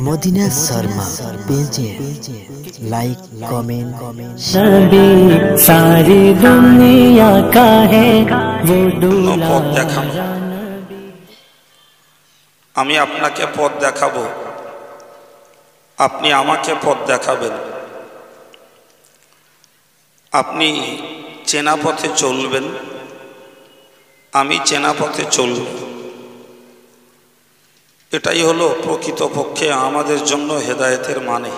Medina Sharma पेजे like comment नबी सारी दुनिया का है वो दूल्हा আমি আপনাকে পথ দেখাবো, আপনি আমাকে পথ দেখাবেন। আপনি চেনা পথে চলবেন, আমি চেনা পথে চলব। এটাই হলো প্রকৃতপক্ষে আমাদের জন্য হেদায়েতের মানে।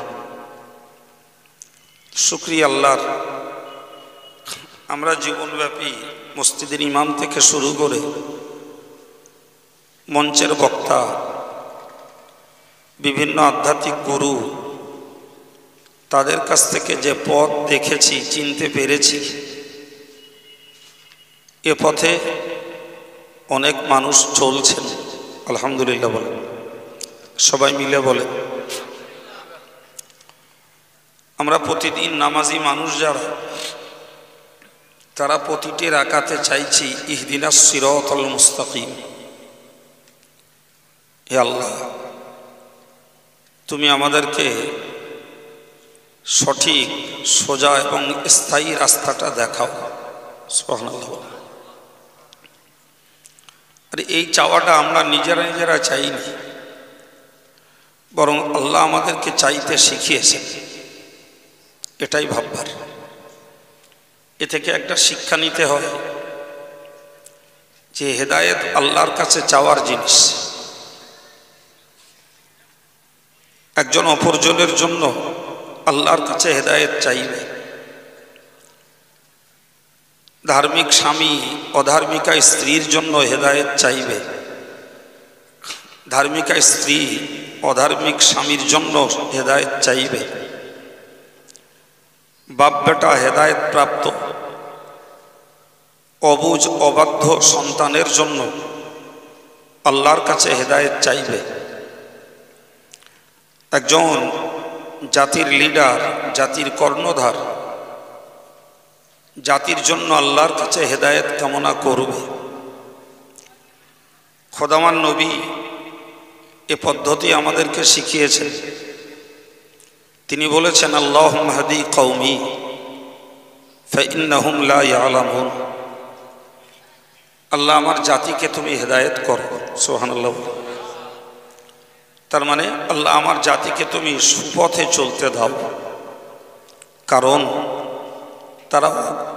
শুকরিয়া আল্লাহর, আমরা জীবনব্যাপী মসজিদের ইমাম থেকে শুরু করে মঞ্চের বক্তা, বিভিন্ন আধ্যাত্মিক গুরু, তাদের কাছ থেকে যে পথ দেখেছি, চিনতে পেরেছি, এ পথে অনেক মানুষ চলছেন। আলহামদুলিল্লাহ বলে, সবাই মিলে বলে। আমরা প্রতিদিন নামাজি মানুষ যারা, তারা প্রতিটি রাকাতে চাইছি ইহদিনাস সিরাতাল মুস্তাকিম। হে আল্লাহ, তুমি আমাদেরকে সঠিক, সোজা এবং স্থায়ী রাস্তাটা দেখাও। সুবহানাল্লাহ। আর এই চাওয়াটা আমরা নিজেরা চাইনি, বরং আল্লাহ আমাদেরকে চাইতে শিখিয়েছেন। এটাই ভাববার। এ থেকে একটা শিক্ষা নিতে হয় যে হেদায়েত আল্লাহর কাছে চাওয়ার জিনিস। একজন অপরজনের জন্য আল্লাহর কাছে হেদায়েত চাইবে। ধার্মিক স্বামী অধার্মিকা স্ত্রীর জন্য হেদায়েত চাইবে, ধার্মিকা স্ত্রী অধার্মিক স্বামীর জন্য হেদায়েত চাইবে। বাপ বেটা হেদায়েত প্রাপ্ত অবুঝ অবাধ্য সন্তানের জন্য আল্লাহর কাছে হেদায়েত চাইবে। একজন জাতির লিডার, জাতির কর্ণধার, জাতির জন্য আল্লাহর কাছে হেদায়েত কামনা করবে। খোদামান নবী এ পদ্ধতি আমাদেরকে শিখিয়েছেন। তিনি বলেছেন, আল্লাহুম্মা হাদি কওমি ফাইন্নাহুম লা ইয়ালামুন। আল্লাহ, আমার জাতিকে তুমি হেদায়েত করো। সুবহানাল্লাহ। তার মানে আল্লাহ, আমার জাতিকে তুমি সুপথে চলতে দাও, কারণ তারা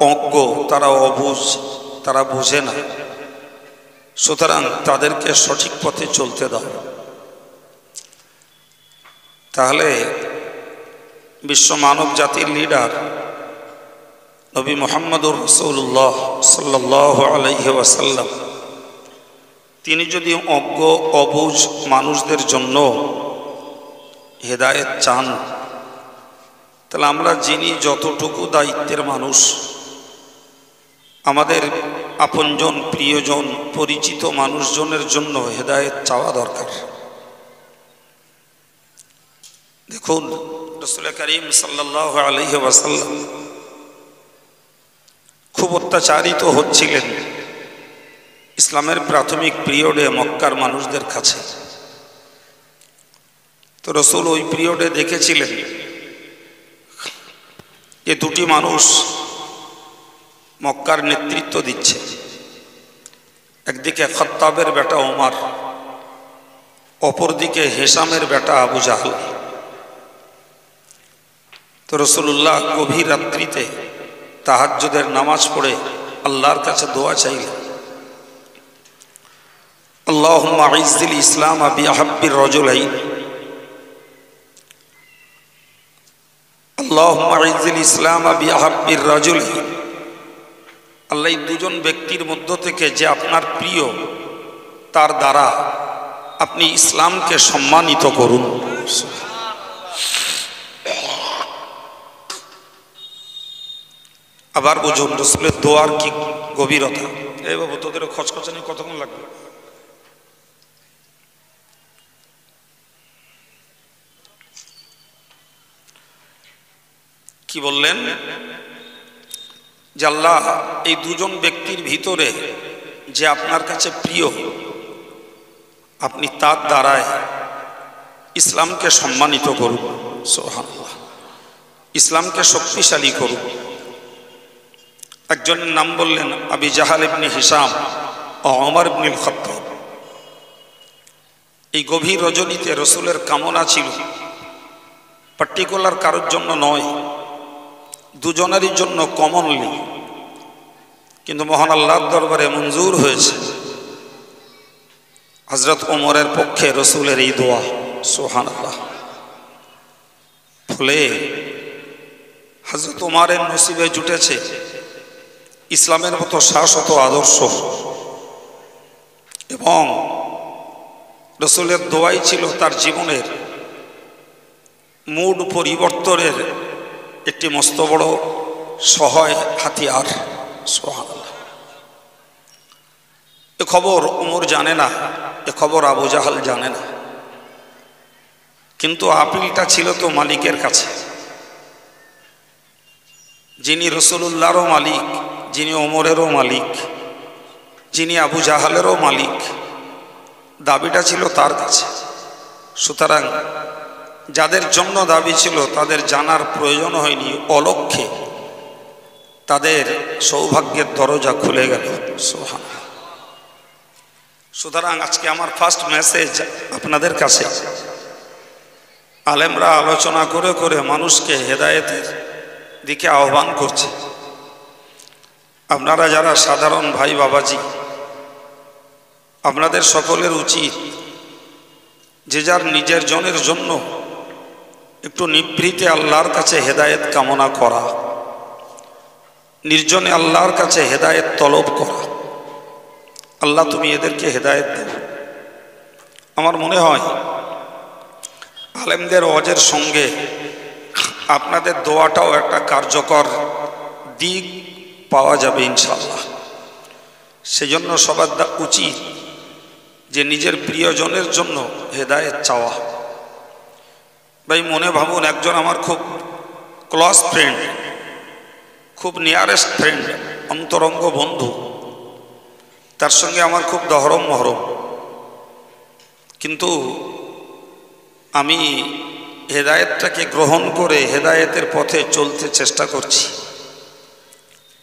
অজ্ঞ, তারা অবুঝ, তারা বোঝে না। সুতরাং তাদেরকে সঠিক পথে চলতে দাও। তাহলে বিশ্ব মানব জাতির লিডার নবী মুহাম্মদুর রাসূলুল্লাহ সাল্লাল্লাহু আলাইহি ওয়াসাল্লাম, তিনি যদি অজ্ঞ অবুঝ মানুষদের জন্য হেদায়েত চান, তাহলে আমরা যিনি যতটুকু দায়িত্বের মানুষ, আমাদের আপনজন, প্রিয়জন, পরিচিত মানুষজনের জন্য হেদায়েত চাওয়া দরকার। দেখুন, রাসূল করিম সাল্লাল্লাহু আলাইহি ওয়াসাল্লাম খুব অত্যাচারিত হচ্ছিলেন ইসলামের প্রাথমিক পিরিয়ডে মক্কার মানুষদের কাছে। তো রাসূল ওই পিরিয়ডে দেখেছিলেন যে দুটি মানুষ মক্কার নেতৃত্ব দিচ্ছে। একদিকে খাত্তাবের বেটা ওমর, অপরদিকে হিশামের বেটা আবু জাহল। তো রাসূলুল্লাহ গভীর রাত্রিতে তাহাজ্জুদের নামাজ পড়ে আল্লাহর কাছে দোয়া চাইলেন, আল্লাহুম্মা আইজ্জিল ইসলাম বিআহাব্বির রাজুলাইন, আল্লাহুম্মা আইজ্জিল ইসলাম বিআহাব্বির রাজুলাইন। আল্লাহ, এই দুজন ব্যক্তির মধ্য থেকে যে আপনার প্রিয়, তার দ্বারা আপনি ইসলামকে সম্মানিত করুন। আবার বুঝুন রাসূলের দোয়ার কি গভীরতা। এই বাবু, তোদের খচখচানি কতক্ষণ লাগবে? কি বললেন যে আল্লাহ, এই দুজন ব্যক্তির ভিতরে যে আপনার কাছে প্রিয়, আপনি তার দ্বারায় ইসলামকে সম্মানিত করুক, সুবহানাল্লাহ, ইসলামকে শক্তিশালী করুক। একজনের নাম বললেন আবি জাহাল ইবনে হিশাম ও ওমর ইবনুল খাত্তাব। এই গভীর রজনীতে রসুলের কামনা ছিল পার্টিকুলার কারোর জন্য নয়, দুজনেরই জন্য কমনলি, কিন্তু মহান আল্লাহর দরবারে মঞ্জুর হয়েছে হযরত ওমরের পক্ষে রসুলের এই দোয়া, সুবহানাল্লাহ। ফলে হযরত ওমরের নসিবে জুটেছে ইসলামের মতো শাশ্বত আদর্শ, এবং রসুলের দোয়াই ছিল তার জীবনের মুড পরিবর্তনের একটি মস্ত বড় সহায় হাতিয়ার, সুবহানাল্লাহ। এ খবর ওমর জানে না, এ খবর আবু জাহাল জানে না, কিন্তু আপিলটা ছিল তো মালিকের কাছে, যিনি রসুলুল্লাহরও মালিক, যিনি ওমরেরও মালিক, যিনি আবু জাহালেরও মালিক। দাবিটা ছিল তার কাছে। সুতরাং যাদের জন্য দাবি ছিল তাদের জানার প্রয়োজন হয়নি, অলক্ষ্যে তাদের সৌভাগ্যের দরজা খুলে গেল, সুবহানাল্লাহ। সুতরাং আজকে আমার ফার্স্ট মেসেজ আপনাদের কাছে, আলেমরা আলোচনা করে করে মানুষকে হেদায়েতের দিকে আহ্বান করছে। আপনারা যারা সাধারণ ভাই বাবাজি, আপনাদের সকলের উচিত যে যার নিজের জনের জন্য একটু নিভৃতে আল্লাহর কাছে হেদায়েত কামনা করা, নির্জনে আল্লাহর কাছে হেদায়েত তলব করা। আল্লাহ তুমি এদেরকে হেদায়েত দাও। আমার মনে হয় আলেমদের ওয়াজের সঙ্গে আপনাদের দোয়াটাও একটা কার্যকর দিক পাওয়া যাবে ইনশাআল্লাহ। সেজন্য সবার উচিত যে নিজের প্রিয়জনের জন্য হেদায়েত চাওয়া। ভাই মনে ভাবুন, একজন আমার খুব ক্লোজ ফ্রেন্ড, খুব নিয়ারেস্ট ফ্রেন্ড, অন্তরঙ্গ বন্ধু, তার সঙ্গে আমার খুব দহরম মহরম, কিন্তু আমি হেদায়েতটাকে গ্রহণ করে হেদায়েতের পথে চলতে চেষ্টা করছি।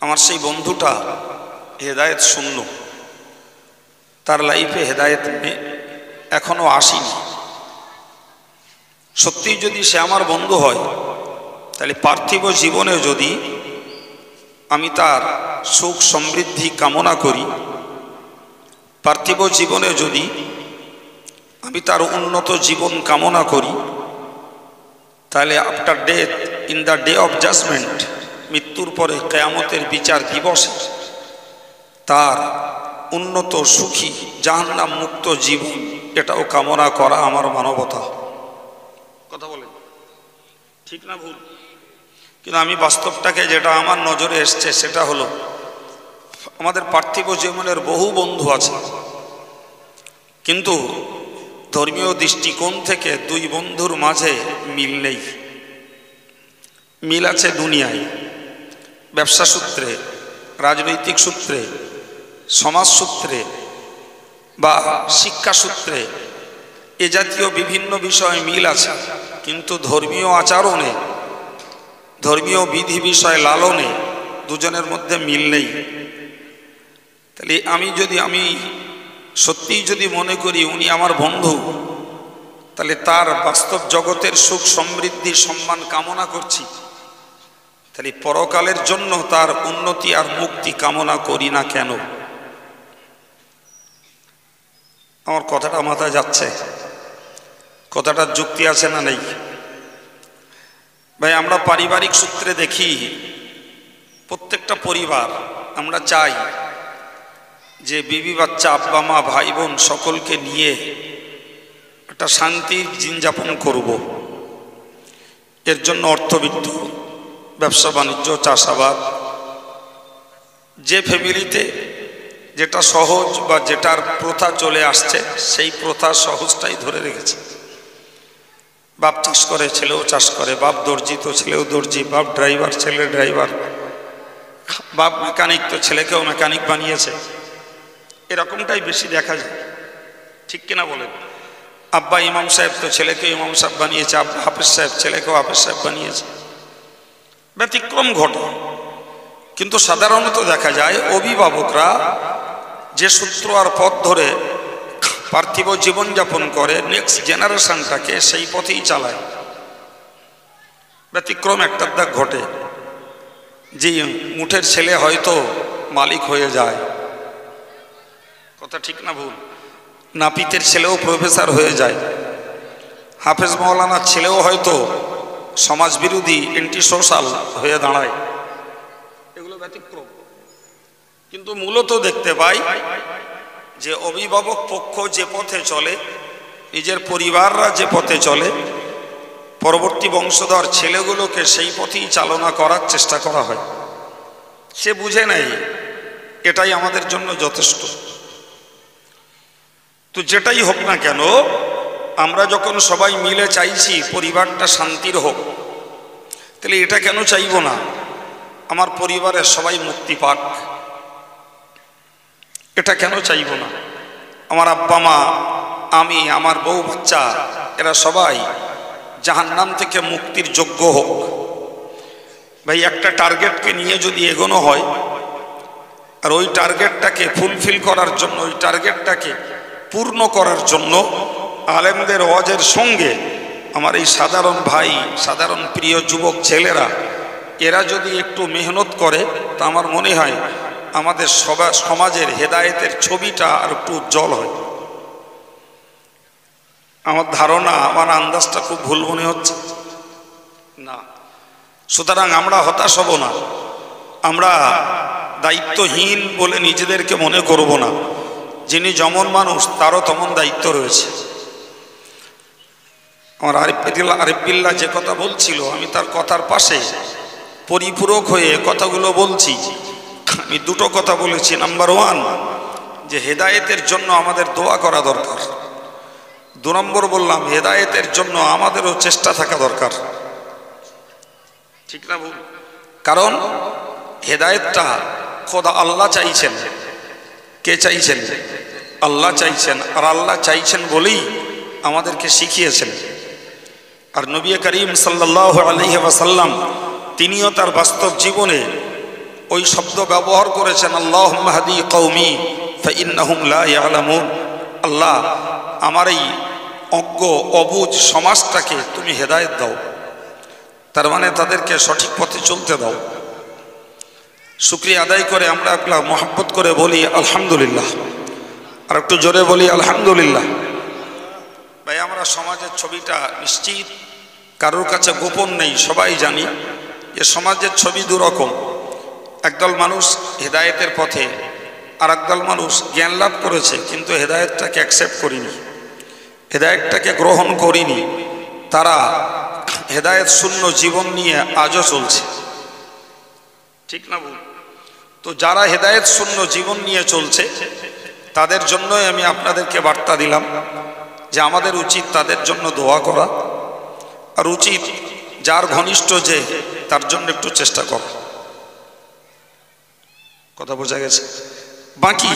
আমার সেই বন্ধুটা হেদায়েত শূন্য, তার লাইফে হেদায়েত এখনো আসেনি। সত্যি যদি সে আমার বন্ধু হয়, তাহলে পার্থিব জীবনে যদি আমি তার সুখ সমৃদ্ধি কামনা করি, পার্থিব জীবনে যদি আমি তার উন্নত জীবন কামনা করি, তাহলে after death, in the day of judgement, মৃত্যুর পরে কিয়ামতের বিচার দিবসে তার উন্নত সুখী জাহান্নাম মুক্ত জীবন, এটাও কামনা করা আমার মানবতা। কথা বলেন ঠিক না ভুল? কিন্তু আমি বাস্তবটাকে, যেটা আমার নজরে এসছে, সেটা হলো আমাদের পার্থিব জীবনের বহু বন্ধু আছে, কিন্তু ধর্মীয় দৃষ্টিকোণ থেকে দুই বন্ধুর মাঝে মিল নেই। মিল আছে দুনিয়ায়, ব্যবসা সূত্রে, রাজনৈতিক সূত্রে, সমাজ সূত্রে বা শিক্ষা সূত্রে, এ জাতীয় বিভিন্ন বিষয়ে মিল আছে, কিন্তু ধর্মীয় আচরণে, ধর্মীয় বিধি বিষয় লালনে দুজনের মধ্যে মিল নেই। তাহলে আমি সত্যিই যদি মনে করি উনি আমার বন্ধু, তাহলে তার বাস্তব জগতের সুখ সমৃদ্ধি সম্মান কামনা করছি, তাহলে পরকালের জন্য তার উন্নতি আর মুক্তি কামনা করি না কেন? আমার কথাটা মাথায় যাচ্ছে? কথাটার যুক্তি আছে না নেই? ভাই আমরা পারিবারিক সূত্রে দেখি, প্রত্যেকটা পরিবার আমরা চাই যে বিবি বাচ্চা, আব্বা মা, ভাই বোন সকলকে নিয়ে একটা শান্তির জীবনযাপন করব। এর জন্য অর্থবিত্ত, ব্যবসা বাণিজ্য, চাষাবাদ, যে ফ্যামিলিতে যেটা সহজ বা যেটার প্রথা চলে আসছে, সেই প্রথা সহজটাই ধরে রেখেছে। বাপ চাষ করে, ছেলেও চাষ করে, বাপ দর্জি তো ছেলেও দর্জি, বাপ ড্রাইভার ছেলে ড্রাইভার, বাপ মেকানিক তো ছেলেকেও মেকানিক বানিয়েছে। এরকমটাই বেশি দেখা যায়, ঠিক কিনা বলেন? আব্বা ইমাম সাহেব তো ছেলেকে ইমাম সাহেব বানিয়েছে, আব্বা হাফেজ সাহেব ছেলেকেও হাফেজ সাহেব বানিয়েছে, ব্যতিক্রম ঘটে। কিন্তু সাধারণত দেখা যায় অভিভাবকরা যে সূত্র আর পথ ধরে পার্থিব জীবনযাপন করে নেক্সট জেনারেশনটাকে সেই পথেই চালায়। ব্যতিক্রম একটা দাগ ঘটে যে মুঠের ছেলে হয়তো মালিক হয়ে যায়, কথা ঠিক না ভুল? নাপিতের ছেলেও প্রফেসর হয়ে যায়, হাফেজ মাওলানার ছেলেও হয়তো সমাজ বিরোধী অ্যান্টি সোশ্যাল হয়ে দাঁড়ায়। এগুলো ব্যতিক্রম। কিন্তু মূলত দেখতে পাই যে অভিভাবক পক্ষ যে পথে চলে, নিজের পরিবাররা যে পথে চলে, পরবর্তী বংশধর ছেলেগুলোকে সেই পথেই চালনা করার চেষ্টা করা হয়। সে বুঝে নেয় এটাই আমাদের জন্য যথেষ্ট। তো যেটাই হোক না কেন, আমরা যখন সবাই মিলে চাইছি পরিবারটা শান্তির হোক, তাহলে এটা কেন চাইব না আমার পরিবারের সবাই মুক্তি পাক? এটা কেন চাইব না আমার আব্বা মা, আমি, আমার বউ বাচ্চা, এরা সবাই জাহান্নাম থেকে মুক্তির যোগ্য হোক? ভাই, একটা টার্গেটকে নিয়ে যদি এগোনো হয়, আর ওই টার্গেটটাকে ফুলফিল করার জন্য, ওই টার্গেটটাকে পূর্ণ করার জন্য আলেমদের ওয়াজের সঙ্গে আমার এই সাধারণ ভাই, সাধারণ প্রিয় যুবক ছেলেরা, এরা যদি একটু মেহনত করে, তা আমার মনে হয় আমাদের সমাজের হেদায়েতের ছবিটা আর একটু উজ্জ্বল হয়। আমার ধারণা, আমার আন্দাজটা খুব ভুল মনে হচ্ছে না? সুতরাং আমরা হতাশ হব না, আমরা দায়িত্বহীন বলে নিজেদেরকে মনে করব না। যিনি যেমন মানুষ তারও তেমন দায়িত্ব রয়েছে। আমার আরিফবিল্লাহ যে কথা বলছিল, আমি তার কথার পাশে পরিপূরক হয়ে কথাগুলো বলছি। আমি দুটো কথা বলেছি। নাম্বার ওয়ান, যে হেদায়েতের জন্য আমাদের দোয়া করা দরকার। 2 নম্বর বললাম, হেদায়েতের জন্য আমাদেরও চেষ্টা থাকা দরকার। ঠিক না ভুল? কারণ হেদায়েতটা খোদা আল্লাহ চাইছেন। কে চাইছেন? আল্লাহ চাইছেন। আর আল্লাহ চাইছেন বলেই আমাদেরকে শিখিয়েছেন। আর নবী করিম সাল্লাল্লাহু আলাইহি ওয়াসাল্লাম তিনিও তার বাস্তব জীবনে ওই শব্দ ব্যবহার করেছেন, আল্লাহুম্মা হাদি কওমি ফাইন্নাহুম লা ইয়ালামুন। আল্লাহ, আমার এই অজ্ঞ অবুঝ সমাজটাকে তুমি হেদায়েত দাও, তার মানে তাদেরকে সঠিক পথে চলতে দাও। শুকরিয়া আদায় করে আমরা আপনার মহব্বত করে বলি আলহামদুলিল্লাহ। আর একটু জোরে বলি আলহামদুলিল্লাহ। ভাই, আমরা সমাজের ছবিটা নিশ্চিত কারোর কাছে গোপন নেই, সবাই জানি যে সমাজের ছবি দুরকম। একদল মানুষ হেদায়েতের পথে, আর একদল মানুষ জ্ঞান লাভ করেছে কিন্তু হেদায়েতটাকে অ্যাকসেপ্ট করিনি, হেদায়েতটাকে গ্রহণ করিনি। তারা হেদায়েত শূন্য জীবন নিয়ে আজও চলছে। ঠিক না ভুল? তো যারা হেদায়েত শূন্য জীবন নিয়ে চলছে, তাদের জন্যই আমি আপনাদেরকে বার্তা দিলাম যে আমাদের উচিত তাদের জন্য দোয়া করা, আর উচিত যার ঘনিষ্ঠ যে তার জন্য একটু চেষ্টা করা। কথা বোঝা গেছে? বাকি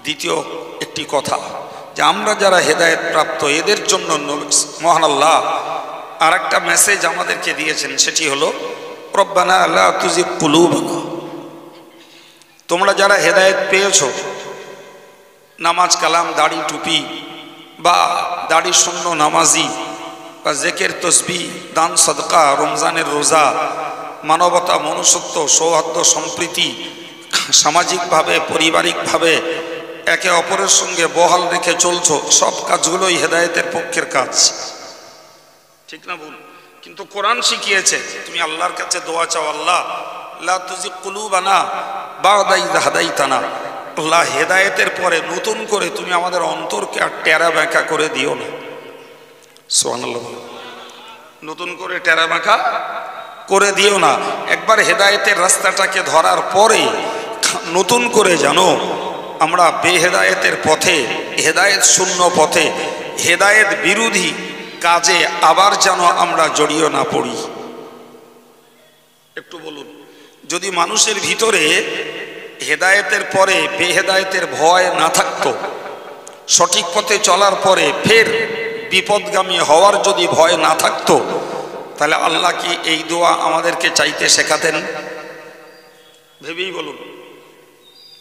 দ্বিতীয় একটি কথা, যে আমরা যারা হেদায়েত প্রাপ্ত, এদের জন্য মহান আল্লাহ আর একটা মেসেজ আমাদেরকে দিয়েছেন। সেটি হলো রব্বানা লা তুজিগ কুলুবানা। তোমরা যারা হেদায়েত পেয়েছো, নামাজ কালাম, দাড়ি টুপি বা দাড়ি শূন্য নামাজি বা জেকের তসবিহ, দান সদকা, রমজানের রোজা, মানবতা, মনুষ্যত্ব, সৌহার্দ্য, সম্প্রীতি, সামাজিকভাবে পারিবারিকভাবে একে অপরের সঙ্গে বহাল রেখে চলছো, সব কাজগুলোই হেদায়েতের পক্ষের কাজ। ঠিক না ভুল? কিন্তু কোরআন শিখিয়েছে তুমি আল্লাহর কাছে দোয়া চাও, আল্লাহ লা তুজিগ কুলুবানা বা'দা ইয হাদাইতানা। আল্লাহ, হেদায়েতের পরে নতুন করে তুমি আমাদের অন্তরকে আর টেরা বাঁকা করে দিও না। সুবহানাল্লাহ। নতুন করে টেরা বাঁকা করে দিও না। একবার হেদায়েতের রাস্তাটাকে ধরার পরে নতুন করে জানো আমরা বেহেদায়েতের পথে, হেদায়েত শূন্য পথে, হেদায়েত বিরোধী কাজে আবার যেন আমরা জড়িয়ে না পড়ি। একটু বলুন, যদি মানুষের ভিতরে হেদায়েতের পরে বেহেদায়েতের ভয় না থাকতো, সঠিক পথে চলার পরে ফের বিপদগামী হওয়ার যদি ভয় না থাকতো, তাহলে আল্লাহ কি এই দোয়া আমাদেরকে চাইতে শেখাতেন? ভেবেই বলুন,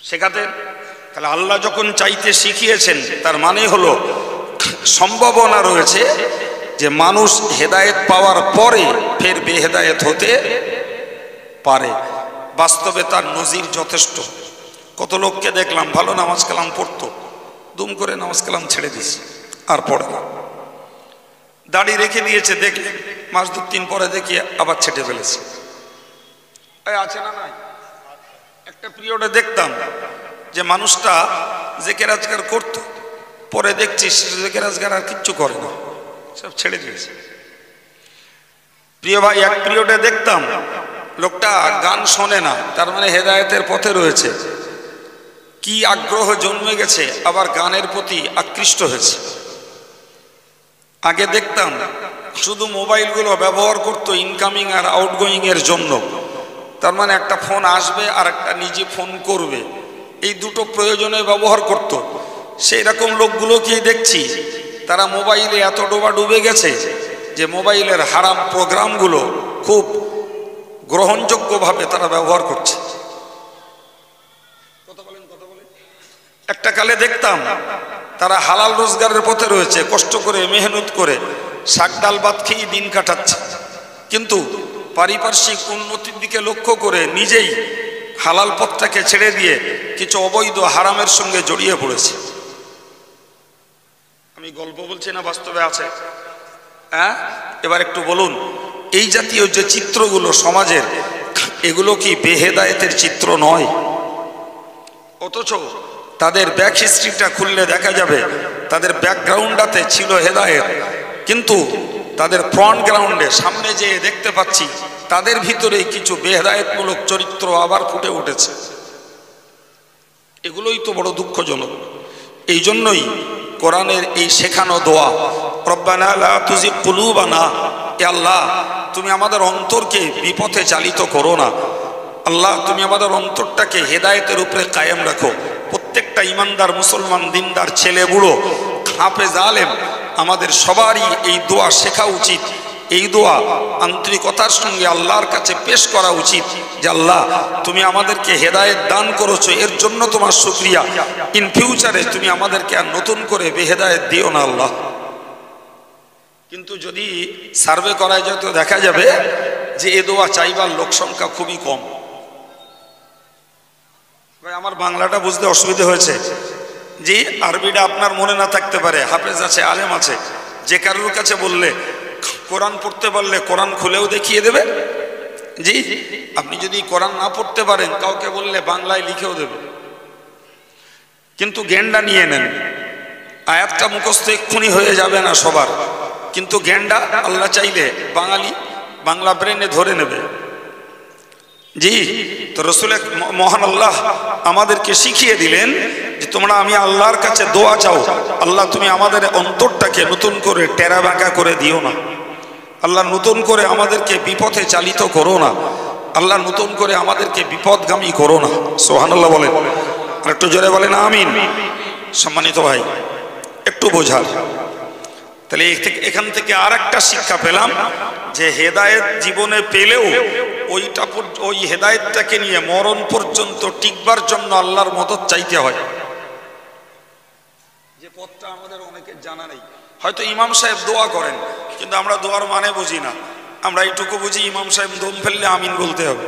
শেখাতেন? তাহলে আল্লাহ যখন চাইতে শিখিয়েছেন, তার মানে হলো সম্ভাবনা রয়েছে যে মানুষ হেদায়েত পাওয়ার পরে ফের বেহেদায়েত হতে পারে। বাস্তবে তার নজির যথেষ্ট। কত লোককে দেখলাম ভালো নামাজ কালাম পড়তো, দুম করে নামাজ কালাম ছেড়ে দিয়েছে, আর পড়ে না। দাড়ি রেখে দিয়েছে, দেখলে মাস 2-3 পরে দেখিয়ে আবার ছেটে ফেলেছে। আছে না নাই? একটা পিরিয়ডে দেখতাম যে মানুষটা জেকের আজগার করতো, পরে দেখছি জেকের আজগার আর কিচ্ছু করে না, সব ছেড়ে দিয়েছে। প্রিয় ভাই, এক পিরিয়ডে দেখতাম লোকটা গান শোনে না, তার মানে হেদায়েতের পথে রয়েছে। কি আগ্রহ জন্মে গেছে, আবার গানের প্রতি আকৃষ্ট হয়েছে। আগে দেখতাম শুধু মোবাইলগুলো ব্যবহার করতো ইনকামিং আর আউটগোয়িং এর জন্য, তার মানে একটা ফোন আসবে আর একটা নিজে ফোন করবে, এই দুটো প্রয়োজনে ব্যবহার করত। সেই রকম লোকগুলোকেই দেখছি তারা মোবাইলে এত ডুবে গেছে যে মোবাইলের হারাম প্রোগ্রামগুলো খুব গ্রহণযোগ্যভাবে তারা ব্যবহার করছে। একটা কালে দেখতাম তারা হালাল রোজগারের পথে রয়েছে, কষ্ট করে মেহনত করে শাক ডাল ভাত খেয়ে দিন কাটাচ্ছে, কিন্তু পারিপার্শ্বিক উন্নতির দিকে লক্ষ্য করে নিজেই হালাল পথটাকে ছেড়ে দিয়ে কিছু অবৈধ হারামের সঙ্গে জড়িয়ে পড়েছে। আমি গল্প বলছি না, বাস্তবে আছে। হ্যাঁ, এবার একটু বলুন, এই জাতীয় যে চিত্রগুলো সমাজের, এগুলো কি বেহেদায়েতের চিত্র নয়? অথচ তাদের ব্যাক হিস্ট্রিটা খুললে দেখা যাবে তাদের ব্যাকগ্রাউন্ডাতে ছিল হেদায়েত, কিন্তু তাদের ফ্রন্ট গ্রাউন্ডে সামনে যে দেখতে পাচ্ছি তাদের ভিতরে কিছু বেহেদায়েতমূলক চরিত্র আবার ফুটে উঠেছে। এগুলোই তো বড় দুঃখজনক। এই জন্যই কোরআনের এই শেখানো দোয়া, রব্বানা লা তুজিগ কুলুবানা, এ আল্লাহ তুমি আমাদের অন্তরকে বিপথে চালিত করো না। আল্লাহ তুমি আমাদের অন্তরটাকে হেদায়েতের উপরে কায়েম রাখো। প্রত্যেকটা ইমানদার মুসলমান দিনদার ছেলে বুড়ো হাফেজ আলেম আমাদের সবারই এই দোয়া শেখা উচিত। এই দোয়া আন্তরিকতার সঙ্গে আল্লাহর কাছে পেশ করা উচিত যে আল্লাহ তুমি আমাদেরকে হেদায়েত দান করেছো, এর জন্য তোমার শুকরিয়া। ইন ফিউচারে তুমি আমাদেরকে আর নতুন করে বেহেদায়েত দিও না আল্লাহ। কিন্তু যদি সার্ভে করা যায় তো দেখা যাবে যে এ দোয়া চাইবার লোক সংখ্যা খুবই কম। আমার বাংলাটা বুঝতে অসুবিধা হয়েছে, জি আরবিটা আপনার মনে না থাকতে পারে, হাফেজ আছে আলেম আছে, যে কারোর কাছে বললে কোরআন পড়তে পারলে কোরআন খুলেও দেখিয়ে দেবে। জি আপনি যদি কোরআন না পড়তে পারেন কাউকে বললে বাংলায় লিখেও দেবে। কিন্তু জ্ঞানটা নিয়ে নেন, আয়াতটা মুখস্থ এক্ষুনি হয়ে যাবে না সবার, কিন্তু জ্ঞানটা আল্লাহ চাইলে বাঙালি বাংলা ব্রেনে ধরে নেবে। জি তো রসুল মহান আল্লাহ আমাদেরকে শিখিয়ে দিলেন যে তোমরা আমি আল্লাহর কাছে দোয়া চাও, আল্লাহ তুমি আমাদের অন্তরটাকে নতুন করে টেরা বাঁকা করে দিও না, আল্লাহ নতুন করে আমাদেরকে বিপথে চালিত করো না, আল্লাহ নতুন করে আমাদেরকে বিপদগামী করো না। সুবহানাল্লাহ বলেন, আর একটু জোরে বলেন আমিন। সম্মানিত ভাই, একটু বোঝার, তাহলে এখান থেকে আর একটা শিক্ষা পেলাম যে হেদায়েত জীবনে পেলেও ওই হেদায়েতটাকে নিয়ে মরণ পর্যন্ত টিকবার জন্য আল্লাহর মদদ চাইতে হয়। যে পথটা আমাদের অনেকের জানা নেই। হয়তো ইমাম সাহেব দোয়া করেন, কিন্তু আমরা দোয়ার মানে বুঝি না। আমরা এইটুকু বুঝি ইমাম সাহেব দম ফেললে আমিন বলতে হবে।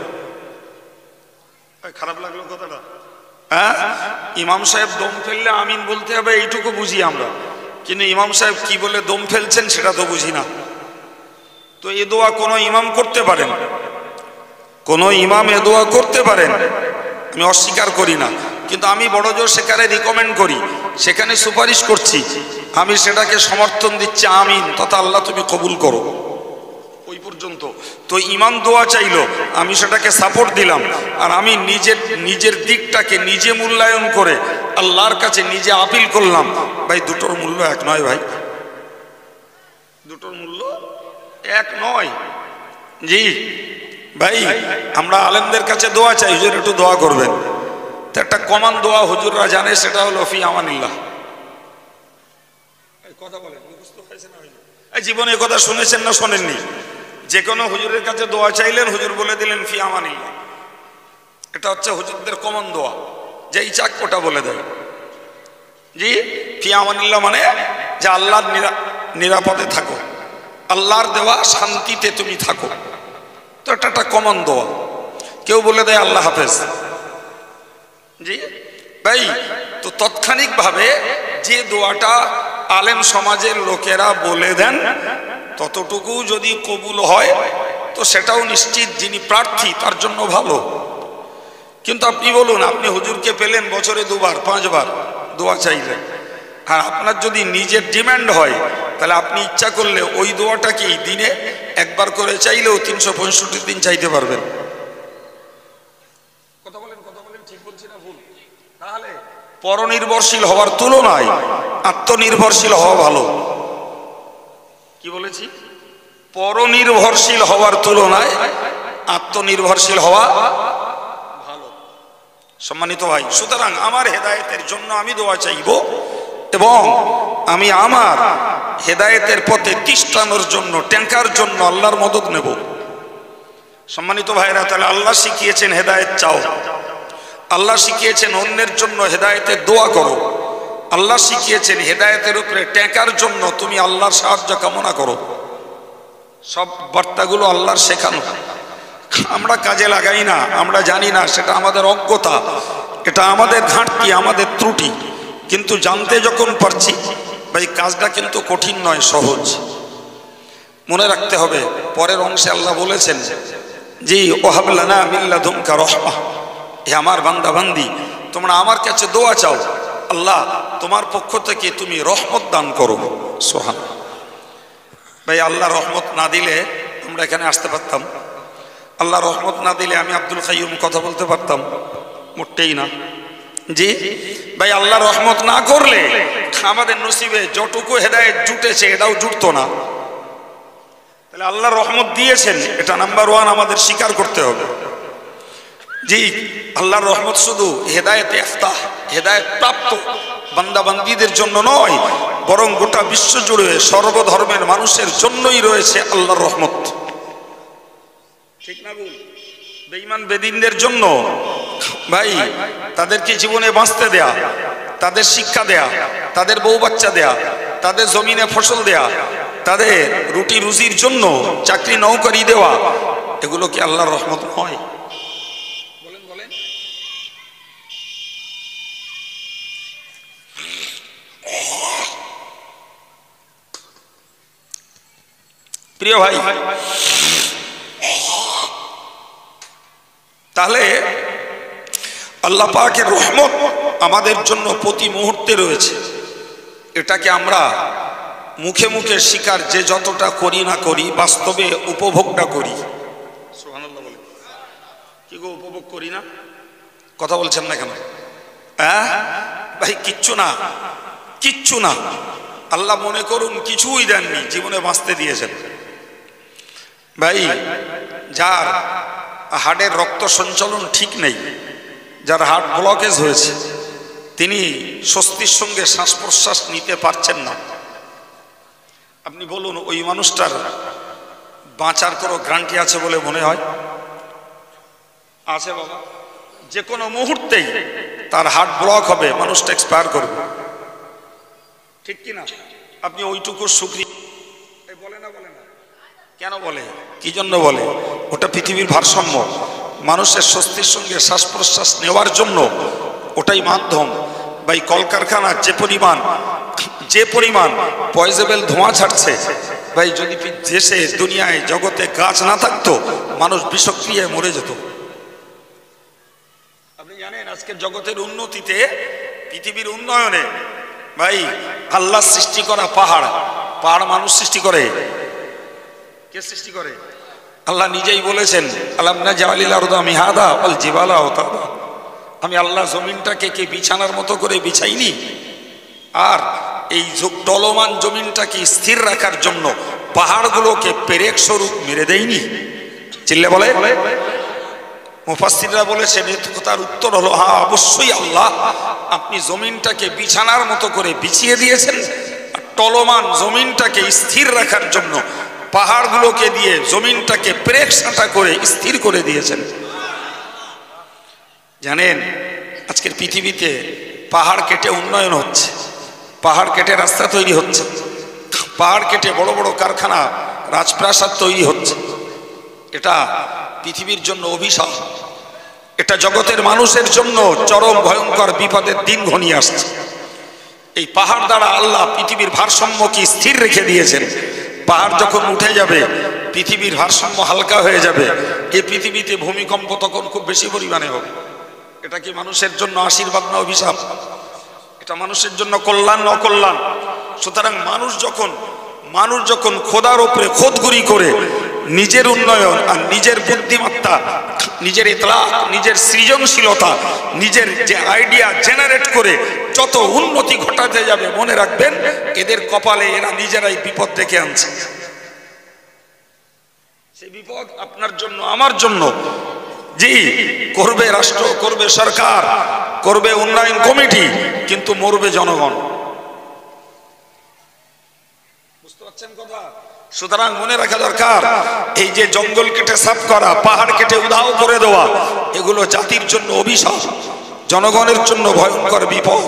খারাপ লাগলো কথাটা? হ্যাঁ, ইমাম সাহেব দম ফেললে আমিন বলতে হবে, এইটুকু বুঝি আমরা, কিন্তু ইমাম সাহেব কি বলে দম ফেলছেন সেটা তো বুঝি না। তো এ দোয়া কোনো ইমাম করতে পারেন, কোন ইমাম এ দোয়া করতে পারেন, আমি অস্বীকার করি না, কিন্তু আমি বড় জোর সেখানে রিকমেন্ড করি, সেখানে সুপারিশ করছি, আমি সেটাকে সমর্থন দিচ্ছি আমিন, তথা আল্লাহ তুমি কবুল করো, ওই পর্যন্ত। তো ইমাম দোয়া চাইলো, আমি সেটাকে সাপোর্ট দিলাম, আর আমি নিজের দিকটাকে নিজে মূল্যায়ন করে আল্লাহর কাছে নিজে আপিল করলাম। ভাই দুটোর মূল্য এক নয়, ভাই দুটোর মূল্য এক নয়। জি ভাই, আমরা আলেমদের কাছে দোয়া চাই, হুজুর একটু দোয়া করবেন, তো একটা কমন দোয়া হুজুররা জানে, সেটা হলো ফি আমানিল্লাহ। কথা বলেন, মুখস্থ হয়েছে না হয়নি? এই জীবনে এ কথা শুনেছেন না শোনেননি? যে কোনো হুজুরের কাছে দোয়া চাইলেন, হুজুর বলে দিলেন ফি আমানিল্লাহ। এটা হচ্ছে হুজুরদের কমন দোয়া, যেই চাক ওটা বলে দেয়। জি, ফি আমানিল্লাহ মানে যে আল্লাহর নিরাপদে থাকো, আল্লাহর দেওয়া শান্তিতে তুমি থাকো। তো এটা একটা কমন দোয়া। কেউ বলে দেয় আল্লাহ হাফেজ। জি ভাই, তো তাৎক্ষণিকভাবে যে দোয়াটা আলেম সমাজের লোকেরা বলে দেন, ততটুকু যদি কবুল হয় তো সেটাও নিশ্চিত যিনি প্রার্থী তার জন্য ভালো। কিন্তু আপনি বলুন, আপনি হুজুরকে পেলেন বছরে 2 বার 5 বার দোয়া চাইলেন, আর আপনার যদি নিজের ডিমান্ড হয় তাহলে আপনি ইচ্ছা করলে ওই দোয়াটাকেই দিনে একবার করে চাইলেও 365 দিন চাইতে পারবেন। কথা বলেন ঠিক বলছি না ভুল? তাহলে পরনির্ভরশীল হওয়ার তুলনায় আত্মনির্ভরশীল হওয়া ভালো। কি বলেছি? পরনির্ভরশীল হওয়ার তুলনায় আত্মনির্ভরশীল হওয়া ভালো। সম্মানিত ভাই, সুতরাং আমার হেদায়েতের জন্য আমি দোয়া চাইব এবং আমি আমার হেদায়েতের পথে তিষ্ঠানোর জন্য, ট্যাঙ্কার জন্য আল্লাহর মদদ নেব। সম্মানিত ভাইরা, তাহলে আল্লাহ শিখিয়েছেন হেদায়েত চাও, আল্লাহ শিখিয়েছেন অন্যের জন্য হেদায়েতের দোয়া করো, আল্লাহ শিখিয়েছেন হেদায়েতের উপরে ট্যাঙ্কার জন্য তুমি আল্লাহর সাহায্য কামনা করো। সব বার্তাগুলো আল্লাহর শেখানো, আমরা কাজে লাগাই না, আমরা জানি না, সেটা আমাদের অজ্ঞতা, এটা আমাদের ঘাটতি, আমাদের ত্রুটি। কিন্তু জানতে যখন পারছি ভাই, কাজটা কিন্তু কঠিন নয়, সহজ। মনে রাখতে হবে, পরের অংশে আল্লাহ বলেছেন জি ওয়াহাব লানা মিন লাদুনকা রাহমাহ, হে আমার বান্দা বান্দি, তোমরা আমার কাছে দোয়া চাও, আল্লাহ তোমার পক্ষ থেকে তুমি রহমত দান করো। সুবহানাল্লাহ। ভাই, আল্লাহ রহমত না দিলে আমরা এখানে আসতে পারতাম? আল্লাহ রহমত না দিলে আমি আব্দুল কাইয়ুম কথা বলতে পারতাম? মোটেই না। জি ভাই, আল্লাহ রহমত না করলে আমাদের নসিবে যতটুকু হেদায়েত জুটেছে এটাও জুটতো না। তাহলে আল্লাহ রহমত দিয়েছেন, এটা নাম্বার 1 আমাদের স্বীকার করতে হবে। জি, আল্লাহর রহমত শুধু হেদায়েত ইফতাহ, হেদায়েত প্রাপ্ত বান্দা বান্দীদের জন্য নয়, বরং গোটা বিশ্ব জুড়ে সর্বধর্মের মানুষের জন্যই রয়েছে আল্লাহর রহমত। ঠিক না ভুল? বেঈমান বেদিনদের জন্য ভাই, তাদেরকে জীবনে বাঁচতে দেয়া, তাদের শিক্ষা দেয়া, তাদের বউ বাচ্চা দেয়া, তাদের জমিনে ফসল দেয়া, তাদের রুটি রুজির জন্য চাকরি নৌকরি দেওয়া, এগুলো কি আল্লাহর রহমত নয়? বলেন। প্রিয় ভাই, তাহলে আল্লাহ পাকের রহমত আমাদের জন্য প্রতি মুহূর্তে রয়েছে। এটাকে আমরা মুখে মুখে স্বীকার যে যতটা করি না করি, বাস্তবে উপভোগটা করি। সুবহানাল্লাহ বলেন। কি গো, উপভোগ করি না? কথা বলছেন না কেন? হ্যাঁ ভাই, কিচ্ছু না। আল্লাহ মনে করুন কিছুই দেননি, জীবনে বাঁচতে দিয়েছেন। ভাই, যার হার্টের রক্ত সঞ্চালন ঠিক নেই, যার হার্ট ব্লকেজ হয়েছে, তিনি স্বস্তির সঙ্গে শ্বাস প্রশ্বাস নিতে পারছেন না। আপনি বলুন, ওই মানুষটার বাঁচার কোনো গ্যারান্টি আছে বলে মনে হয়? আছে বাবা? যে কোনো মুহূর্তেই তার হার্ট ব্লক হবে, মানুষটা এক্সপায়ার করবে। ঠিক কিনা? আপনি ওইটুকু শুকরিয়া বলে না? কেন বলে? কি জন্য বলে? ওটা পৃথিবীর ভারসাম্য, মানুষের স্বস্তির সঙ্গে শ্বাস প্রশ্বাস নেওয়ার জন্য ওটাই মাধ্যম। ভাই, কলকারখানা যে পরিমাণ পয়জেবল ধোঁয়া ছাড়ছে, ভাই যদি দেশে দুনিয়ায় জগতে গাছ না থাকতো, মানুষ বিষক্রিয়ায় মরে যেত। আপনি জানেন আজকের জগতের উন্নতিতে, পৃথিবীর উন্নয়নে, ভাই আল্লাহ সৃষ্টি করা পাহাড় মানুষ সৃষ্টি করে। কে সৃষ্টি করে? আল্লাহ নিজেই বলেছেন, আলাম নাজআলিল আরদা মিহাদা ওয়াল জিবালা আওতাদা, আমি আল্লাহ জমিনটাকে কি বিছানার মতো করে বিছাইনি, আর এই টলমান জমিনটাকে স্থির রাখার জন্য পাহাড়গুলোকে পেরেক স্বরূপ মেরে দেয়নি? চিল্লে বলে। মুফাসসিররা বলেছেন তার উত্তর হলো হ্যাঁ, অবশ্যই আল্লাহ আপনি জমিনটাকে বিছানার মতো করে বিছিয়ে দিয়েছেন, আর টলমান জমিনটাকে স্থির রাখার জন্য পাহাড়গুলোকে দিয়ে জমিনটাকে ব্রেক সাঁটা করে স্থির করে দিয়েছেন। জানেন আজকের পৃথিবীতে পাহাড় কেটে উন্নয়ন হচ্ছে, পাহাড় কেটে রাস্তা তৈরি হচ্ছে, পাহাড় কেটে বড় বড় কারখানা রাজপ্রাসাদ তৈরি হচ্ছে। এটা পৃথিবীর জন্য অভিশাপ, এটা জগতের মানুষের জন্য চরম ভয়ঙ্কর বিপদের দিন ঘনিয়ে আসছে। এই পাহাড় দ্বারা আল্লাহ পৃথিবীর ভারসাম্যকে স্থির রেখে দিয়েছেন। পাহাড় যখন উঠে যাবে পৃথিবীর ভারসাম্য হালকা হয়ে যাবে। এই পৃথিবীতে ভূমিকম্প তখন খুব বেশি পরিমাণে হবে। এটা কি মানুষের জন্য আশীর্বাদ না অভিশাপ? এটা মানুষের জন্য কল্যাণ না অকল্যাণ? সুতরাং মানুষ যখন খোদার উপরে খোদগুরি করে নিজের উন্নয়ন আর নিজের বুদ্ধিমত্তা, নিজের ইতলাক, নিজের সৃজনশীলতা, নিজের যে আইডিয়া জেনারেট করে যত উন্নতি ঘটাতে যাবে, মনে রাখবেন এদের কপালে এরা নিজেরাই বিপদ ডেকে আনছে। সেই বিপদ আপনার জন্য আমার জন্য। জি, করবে রাষ্ট্র, করবে সরকার, করবে উন্নয়ন কমিটি, কিন্তু মরবে জনগণ। বুঝতে পারছেন কথা? সুতরাং মনে রাখা দরকার, এই যে জঙ্গল কেটে সাফ করা, পাহাড় কেটে উধাও করে দেওয়া, এগুলো জাতির জন্য অভিশাপ, জনগণের জন্য ভয়ঙ্কর বিপদ।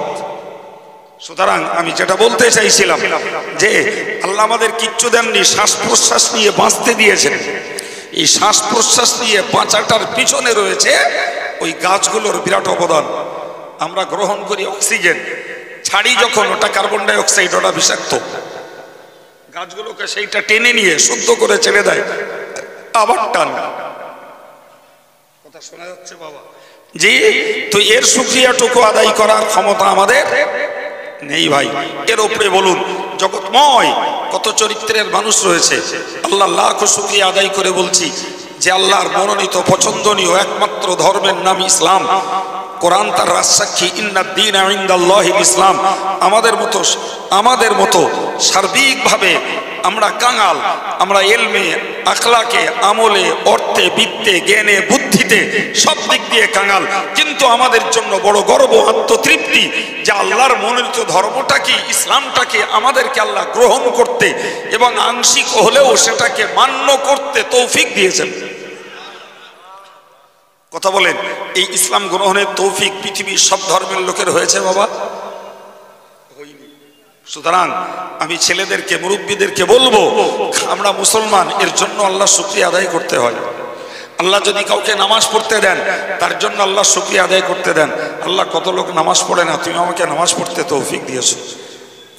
সুতরাং আমি যেটা বলতে চাইছিলাম যে আল্লাহ আমাদের কিচ্ছু দেননি, শ্বাস প্রশ্বাস নিয়ে বাঁচতে দিয়েছেন। এই শ্বাস প্রশ্বাস নিয়ে বাঁচাটার পিছনে রয়েছে ওই গাছগুলোর বিরাট অবদান। আমরা গ্রহণ করি অক্সিজেন, ছাড়ি যখন ওটা কার্বন ডাই অক্সাইড, ওটা বিষাক্ত। গাছগুলোকে সেইটা টেনে নিয়ে শুদ্ধ করে ছেড়ে দেয়, আবার টান। কথা শোনা যাচ্ছে বাবা? জি, তো এর শুকরিয়াটুকু আদায় করার ক্ষমতা আমাদের নেই ভাই। এর উপরে বলুন জগৎময় কত চরিত্রের মানুষ রয়েছে। আল্লাহ লাখ শুকরিয়া আদায় করে বলছি যে আল্লাহর মনোনীত পছন্দনীয় একমাত্র ধর্মের নাম ইসলাম। কোরআন তার রাজসাক্ষী, ইন্নাদ-দীনা ইনদাল্লাহিল ইসলাম। আমাদের মতো সার্বিকভাবে আমরা কাঙাল, আমরা এলমে, আখলাকে, আমলে, অর্থে, বিত্তে, জ্ঞানে, বুদ্ধিতে সব দিক দিয়ে কাঙাল। কিন্তু আমাদের জন্য বড় গর্ব, আত্মতৃপ্তি যে আল্লাহর মনোনীত ধর্মটাকে, ইসলামটাকে আমাদেরকে আল্লাহ গ্রহণ করতে এবং আংশিক হলেও সেটাকে মান্য করতে তৌফিক দিয়েছেন। কথা বলেন, এই ইসলাম গ্রহণের তৌফিক পৃথিবীর সব ধর্মের লোকের হয়েছে বাবা? সুতরাং আমি ছেলেদেরকে, মুরব্বীদেরকে বলবো, আমরা মুসলমান, এর জন্য আল্লাহ শুকরিয়া আদায় করতে হয়। আল্লাহ যদি কাউকে নামাজ পড়তে দেন, তার জন্য আল্লাহ শুকরিয়া আদায় করতে দেন। আল্লাহ কত লোক নামাজ পড়ে না, তুমি আমাকে নামাজ পড়তে তৌফিক দিয়েছো।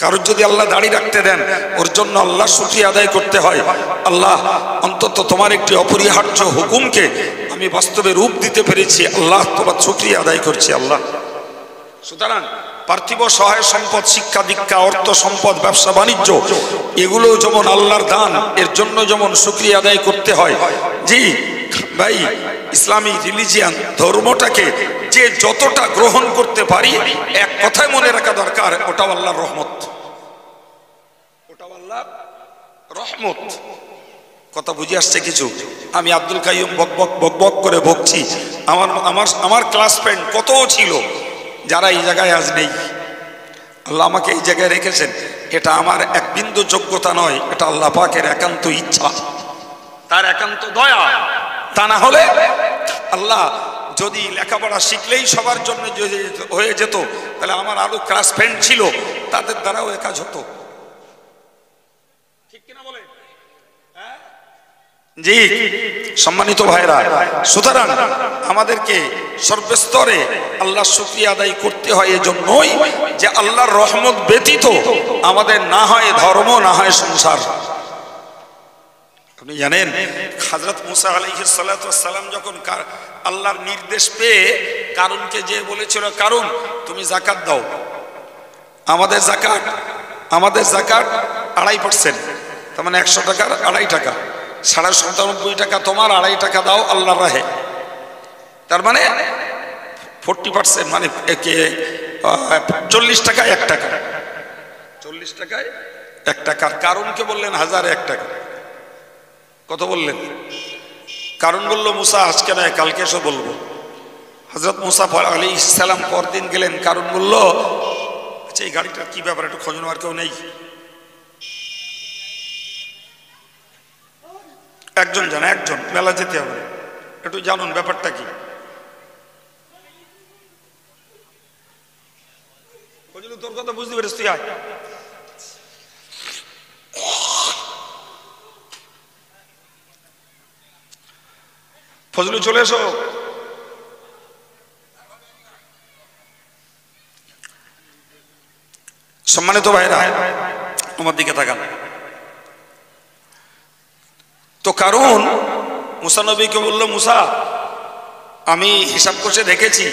কারোর যদি আল্লাহ দাড়ি রাখতে দেন, ওর জন্য আল্লাহ শুকরিয়া আদায় করতে হয়। আল্লাহ অন্তত তোমার একটি অপরিহার্য হুকুমকে আমি বাস্তবে রূপ দিতে পেরেছি, আল্লাহ তোমার শুকরিয়া আদায় করছি আল্লাহ। সুতরাং পার্থিব সহায় সম্পদ, শিক্ষা দীক্ষা, অর্থ সম্পদ, ব্যবসা বাণিজ্য, এগুলো যেমন আল্লাহর দান, এর জন্য যেমন শুকরিয়া আদায় করতে হয়। জি ভাই, ইসলামী রিলিজিয়ান ধর্মটাকে যে যতটা গ্রহণ করতে পারি, এক কথায় মনে রাখা দরকার, ওটাও আল্লাহর রহমত, ওটাও আল্লাহর রহমত। কথা বুঝে আসছে কিছু? আমি আব্দুল কাইয়ুম বক করে বকছি, আমার ক্লাস ফ্রেন্ড কত ছিল যারা এই জায়গায় আজ নেই। আল্লাহ আমাকে এই জায়গায় রেখেছেন, এটা আমার এক বিন্দু যোগ্যতা নয়, এটা আল্লাহ পাকের একান্ত ইচ্ছা, তার একান্ত দয়া। তা না হলে আল্লাহ যদি লেখাপড়া শিখলেই সবার জন্য হয়ে যেত, তাহলে আমার আরো ক্লাস ফ্রেন্ড ছিল, তাদের দ্বারাও এ কাজ হতো। ঠিক কিনা বলে? জি সম্মানিত ভাইরা, সুতরাং আমাদেরকে সর্বস্তরে আল্লাহ শুকরিয়া আদায় করতে হয় এজন্যই যে আল্লাহর রহমত ব্যতীত আমাদের না হয় ধর্ম, না হয় সংসার। আপনি জানেন হযরত মুসা আলাইহিস সালাতু ওয়াস সালাম যখন আল্লাহর নির্দেশ পেয়ে কারুনকে যে বলেছিল, কারুন তুমি যাকাত দাও, আমাদের যাকাত 2.5%, তার মানে 100 টাকার 2.5 টাকা, 97.5 টাকা তোমার, 2.5 টাকা দাও আল্লাহর রাহে। তার মানে 40%, মানে 40 টাকায় 1 টাকা, 40 টাকায় 1 টাকা। কারুনকে বললেন 1001 টাকা। কত বললেন? কারণ বলল মুসা আজকে নয়, কালকে এসে বলবো। হযরত মুসা আলাইহিস সালাম পরদিন গেলেন, কারণ বলল আচ্ছা এই গাড়িটার কি ব্যাপার, একটু খোঁজ নেওয়ার কেউ নেই? একজন যান, একজন, মেলা যেতে হবে, একটু জানুন ব্যাপারটা কি। তোর কথা বুঝতে পেরেছ তুই আয়। ফজলু চলে এসো। সম্মানিত ভাইরা তোমার দিকে তাকান। তো কারণ মুসা নবীকে বললো, মুসা আমি হিসাব করে দেখেছি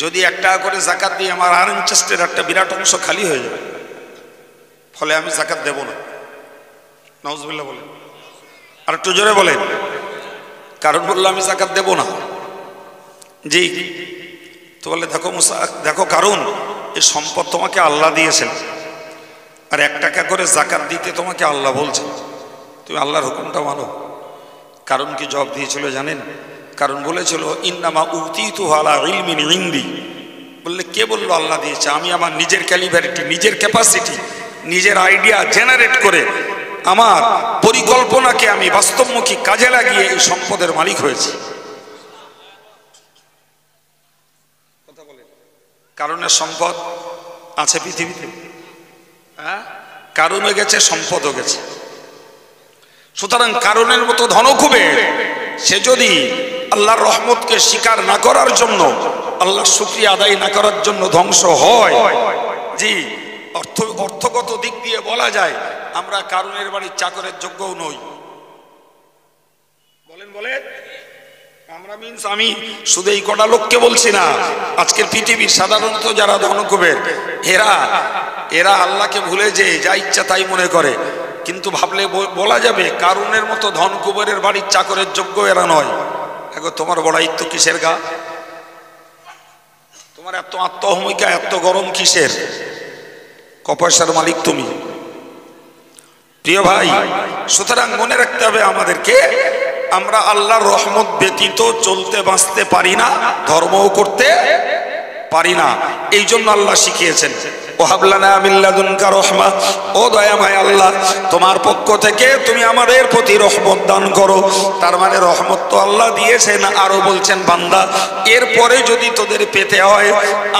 যদি 1 টাকা করে জাকাত দিয়ে আমার আর্ন চেস্টের একটা বিরাট অংশ খালি হয়ে যাবে, ফলে আমি জাকাত দেব না। নাউজুবিল্লাহ বলেন, আর একটু জোরে বলেন। কারণ বললো আমি জাকাত দেব না। জি, তো বলে দেখো মুসা, দেখো কারণ এই সম্পদ তোমাকে আল্লাহ দিয়েছেন, আর 1 টাকা করে জাকাত দিতে তোমাকে আল্লাহ বলছেন, তুমি আল্লাহর হুকুমটা মানো। কারণ কি জবাব দিয়েছিল জানেন? কারণ বলেছিল ইন্নামা উতিতু আলা ইলমিন ইনদি। বললে কে বললো আল্লাহ দিয়েছে? আমি আমার নিজের ক্যালিবারিটি, নিজের ক্যাপাসিটি, নিজের আইডিয়া জেনারেট করে আমার পরিকল্পনাকে আমি বাস্তবমুখী কাজে লাগিয়ে এই সম্পদের মালিক হয়েছি। কথা বলেন, কারণের সম্পদ আছে পৃথিবীতে, হ্যাঁ, কারণও গেছে, সম্পদও গেছে। সুতরাং কারণের মতো ধনকুবের সে যদি আল্লাহর রহমতকে স্বীকার না করার জন্য, আল্লাহর শুকরিয়া আদায় না করার জন্য ধ্বংস হয়, জি, অর্থগত দিক দিয়ে বলা যায় আমরা কারণের বাড়ির চাকরের যোগ্যও নই। বলেন বলেন, আমরা মিন্স আমি শুধু এই কটা লোককে বলছি না, আজকের পৃথিবীর সাধারণত যারা ধনকুবের এরা আল্লাহকে ভুলে যে যা ইচ্ছা তাই মনে করে, কিন্তু ভাবলে বলা যাবে কারণের মতো ধনকুবেরের বাড়ির চাকরের যোগ্য এরা নয়। দেখো তোমার বড়াইত্ব কিসের গা? তোমার এত আত্মহমিকা, এত গরম কিসের? কপয়সার মালিক তুমি, প্রিয় ভাই। সুতরাং মনে রাখতে হবে আমাদেরকে, আমরা আল্লাহর রহমত ব্যতীত চলতে বাঁচতে পারি না, ধর্মও করতে পারি না। এই জন্য আল্লাহ শিখিয়েছেন ওয়াহাবলানা মিন লাদুনকা রাহমা, ও দয়াময় আল্লাহ তোমার পক্ষ থেকে তুমি আমাদের প্রতি রহমত দান করো। তার মানে রহমত তো আল্লাহ দিয়েছেন, আরো বলছেন বান্দা এরপরে যদি তোদের পেতে হয়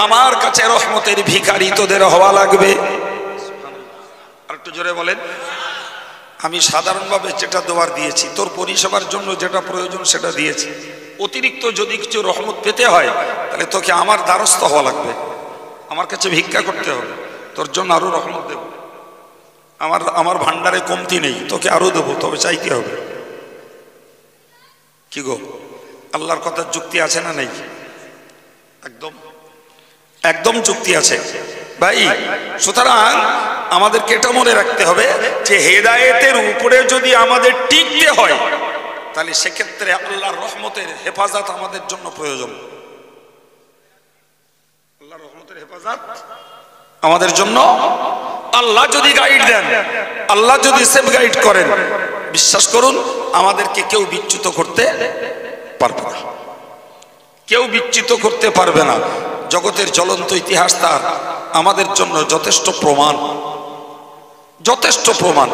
আমার কাছে রহমতের ভিখারি তোদের হওয়া লাগবে। আর একটু জোরে বলেন। আমি সাধারণভাবে যেটা দেওয়ার দিয়েছি, তোর পরিষেবার জন্য যেটা প্রয়োজন সেটা দিয়েছি। অতিরিক্ত যদি কিছু রহমত পেতে হয় তাহলে তোকে আমার দ্বারস্থ হওয়া লাগবে, আমার কাছে ভিক্ষা করতে হবে, তোর জন্য আরো রহমত দেব। আমার ভান্ডারে কমতি নেই, তোকে আরো দেবো, তবে চাইতে হবে। কি গো, আল্লাহর কথার যুক্তি আছে না নেই? একদম একদম যুক্তি আছে ভাই। সুতরাং আমাদেরকে এটা মনে রাখতে হবে যে হেদায়েতের উপরে যদি আমাদের টিকতে হয় তাহলে সেক্ষেত্রে আল্লাহর রহমতের হেফাজত আমাদের জন্য প্রয়োজন। আল্লাহর রহমতের হেফাজত আমাদের জন্য, আল্লাহ যদি গাইড দেন, আল্লাহ যদি সেফ গাইড করেন, বিশ্বাস করুন আমাদেরকে কেউ বিচ্যুত করতে পারবে না, কেউ বিচ্যুত করতে পারবে না। জগতের জ্বলন্ত ইতিহাস তার আমাদের জন্য যথেষ্ট প্রমাণ, যথেষ্ট প্রমাণ।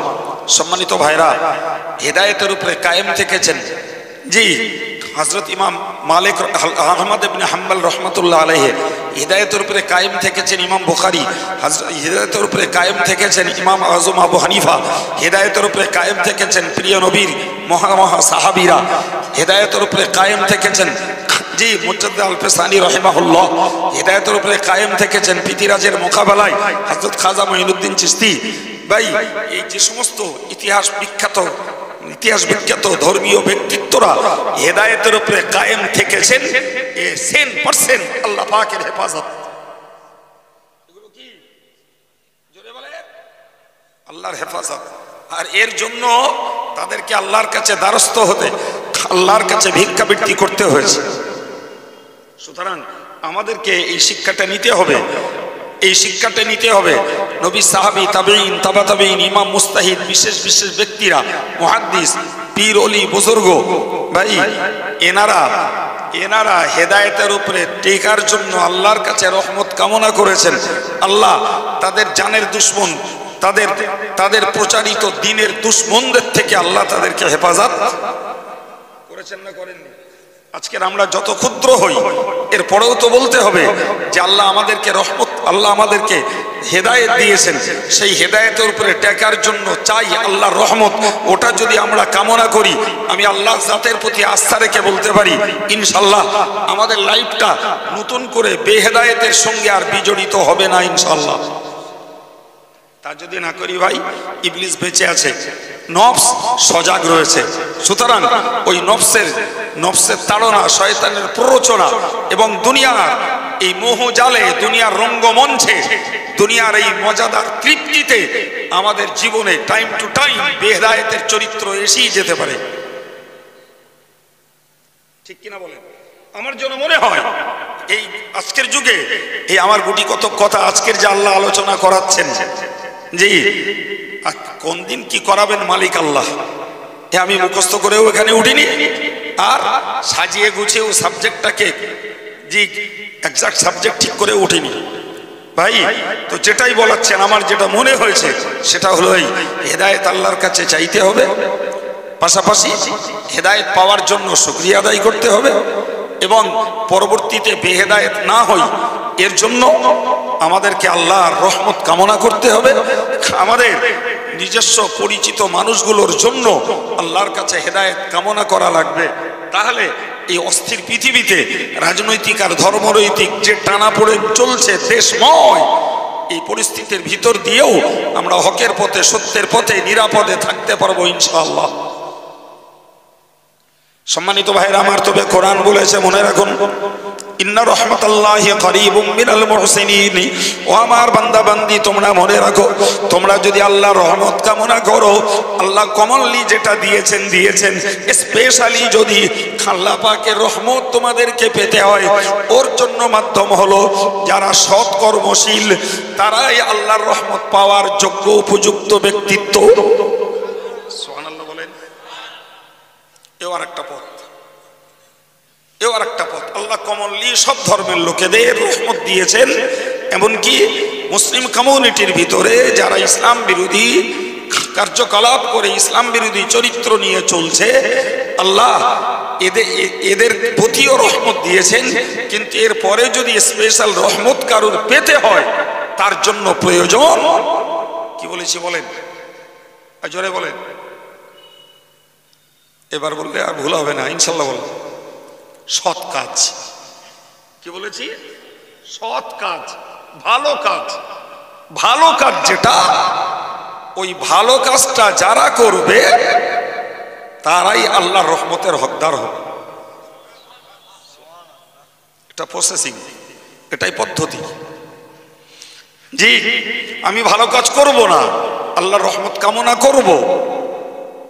সম্মানিত ভাইরা, হেদায়েতের উপরে কায়েম থেকেছেন জি হযরত ইমাম মালিক আহমদ ইবনে হাম্বল রহমাতুল্লাহ আলাইহি, হিদায়াতের উপরে কায়েম থেকেছেন ইমাম বুখারী, হিদায়াতের উপরে কায়েম থেকেছেন ইমাম আযম আবু হানিফা, হিদায়াতের উপরে কায়েম থেকেছেন প্রিয় নবীর মহা সাহাবীরা, হিদায়াতের উপরে কায়েম থেকেছেন জি মুজাদ্দিদ আল-ফিসানি রাহিমাহুল্লাহ, হিদায়াতের উপরে কায়েম থেকেছেন পিতিরাজের মোকাবেলায় হযরত খাজা মুঈনুদ্দিন চিশতি। ভাই এই যে সমস্ত ইতিহাস বিখ্যাত ধর্মীয় ব্যক্তিত্বরা হেদায়েতের উপরে কায়েম থেকেছেন, 100% আল্লাহ পাকের হেফাজত। এগুলো কি জোরে বলে? আল্লাহর হেফাজত। আর এর জন্য তাদেরকে আল্লাহর কাছে দ্বারস্থ হতে, আল্লাহর কাছে ভিক্ষাবৃত্তি করতে হয়েছে। সুতরাং আমাদেরকে এই শিক্ষাটা নিতে হবে, এই শিক্ষাটা নিতে হবে। নবী, সাহাবী, তাবেঈন, তাবা তাবেঈন, ইমাম, মুস্তাহিদ, বিশেষ বিশেষ ব্যক্তিরা, মুহাদ্দিস, পীর, ওলি, বুজুর্গ, ভাই এনারা হেদায়েতের উপরে টিকার জন্য আল্লাহর কাছে রহমত কামনা করেছেন। আল্লাহ তাদের জানের দুশমন তাদের তাদের প্রচারিত দ্বীনের দুশমনদের থেকে আল্লাহ তাদেরকে হেফাজত করেছেন না করেননি? আজকের আমরা যত ক্ষুদ্র হই, এরপরেও তো বলতে হবে যে আল্লাহ আমাদেরকে রহমত, আল্লাহ আমাদেরকে হেদায়েত দিয়েছেন, সেই হেদায়েতের উপরে টেকার জন্য চাই আল্লাহর রহমত। ওটা যদি আমরা কামনা করি, আমি আল্লাহ জাতের প্রতি আস্থা রেখে বলতে পারি ইনশাল্লাহ আমাদের লাইফটা নতুন করে বেহেদায়েতের সঙ্গে আর বিজড়িত হবে না ইনশাল্লাহ। তা যদি না করি ভাই, ইবলিস বেঁচে আছে, নফস সজাগ রয়েছে। সুতরাং ওই নফসের তাড়না, শয়তানের প্ররোচনা এবং দুনিয়ার এই মোহজালে, দুনিয়ার রঙ্গমঞ্চে, দুনিয়ার এই মজাদার তৃপ্তিতে আমাদের জীবনে টাইম টু টাইম বেহেদায়েতের চরিত্র এসেই যেতে পারে। ঠিক কিনা বলেন? আমার জন্য মনে হয় এই আজকের যুগে এই আমার গুটি কত কথা আজকের যে আল্লাহ আলোচনা করাচ্ছেন, জি কোন দিন কি করাবেন মালিক আল্লাহ, আমি মুখস্থ করেও এখানে উঠিনি, আর সাজিয়ে গুছিয়েও সাবজেক্টটাকে জি এক্সাক্ট সাবজেক্ট ঠিক করে উঠিনি ভাই। তো যেটাই বলাচ্ছেন, আমার যেটা মনে হয়েছে সেটা হলো এই হেদায়েত আল্লাহর কাছে চাইতে হবে, পাশাপাশি হেদায়েত পাওয়ার জন্য শুকরিয়া আদায় করতে হবে, এবং পরবর্তীতে বেহেদায়েত না হই এর জন্য আমাদেরকে আল্লাহর রহমত কামনা করতে হবে। আমাদের নিজস্ব পরিচিত মানুষগুলোর জন্য আল্লাহর কাছে হেদায়েত কামনা করা লাগবে। তাহলে এই অস্থির পৃথিবীতে রাজনৈতিক আর ধর্মনৈতিক যে টানা পড়ে চলছে দেশময়, এই পরিস্থিতির ভিতর দিয়েও আমরা হকের পথে, সত্যের পথে নিরাপদে থাকতে পারবো ইনশাআল্লাহ। সম্মানিত ভাইরা আমার, তবে কোরআন বলেছে, মনে রাখুন, ইন্না রাহমাতাল্লাহি করিবুম মিনাল মুহসিনিন। ও আমার বান্দা বান্দি, তোমরা মনে রাখো, তোমরা যদি আল্লাহর রহমত কামনা করো, আল্লাহ কমনলি যেটা দিয়েছেন, স্পেশালি যদি আল্লাহ পাকের রহমত তোমাদেরকে পেতে হয়, ওর জন্য মাধ্যম হলো যারা সৎ কর্মশীল, তারাই আল্লাহর রহমত পাওয়ার যোগ্য উপযুক্ত ব্যক্তিত্ব। সুবহানাল্লাহ বলেন। এও আরেকটা পথ, আল্লাহ কমনলি সব ধর্মের লোকেদের রহমত দিয়েছেন। এমনকি মুসলিম কমিউনিটির ভিতরে যারা ইসলাম বিরোধী কার্যকলাপ করে, ইসলাম বিরোধী চরিত্র নিয়ে চলছে, আল্লাহ এদের প্রতিও রহমত দিয়েছেন। কিন্তু এরপরে যদি স্পেশাল রহমত কারুর পেতে হয়, তার জন্য প্রয়োজন, কি বলেছি বলেন, জোরে বলেন, এবার বললে আর ভুল হবে না ইনশাল্লাহ বলেন, সৎ কাজ। কি বলেছি? সৎ কাজ, ভালো কাজ। ভালো কাজ যেটা, ওই ভালো কাজটা যারা করবে তারাই আল্লাহর রহমতের হকদার হবে। এটা প্রসেসিং, এটাই পদ্ধতি। জি আমি ভালো কাজ করব না, আল্লাহর রহমত কামনা করব,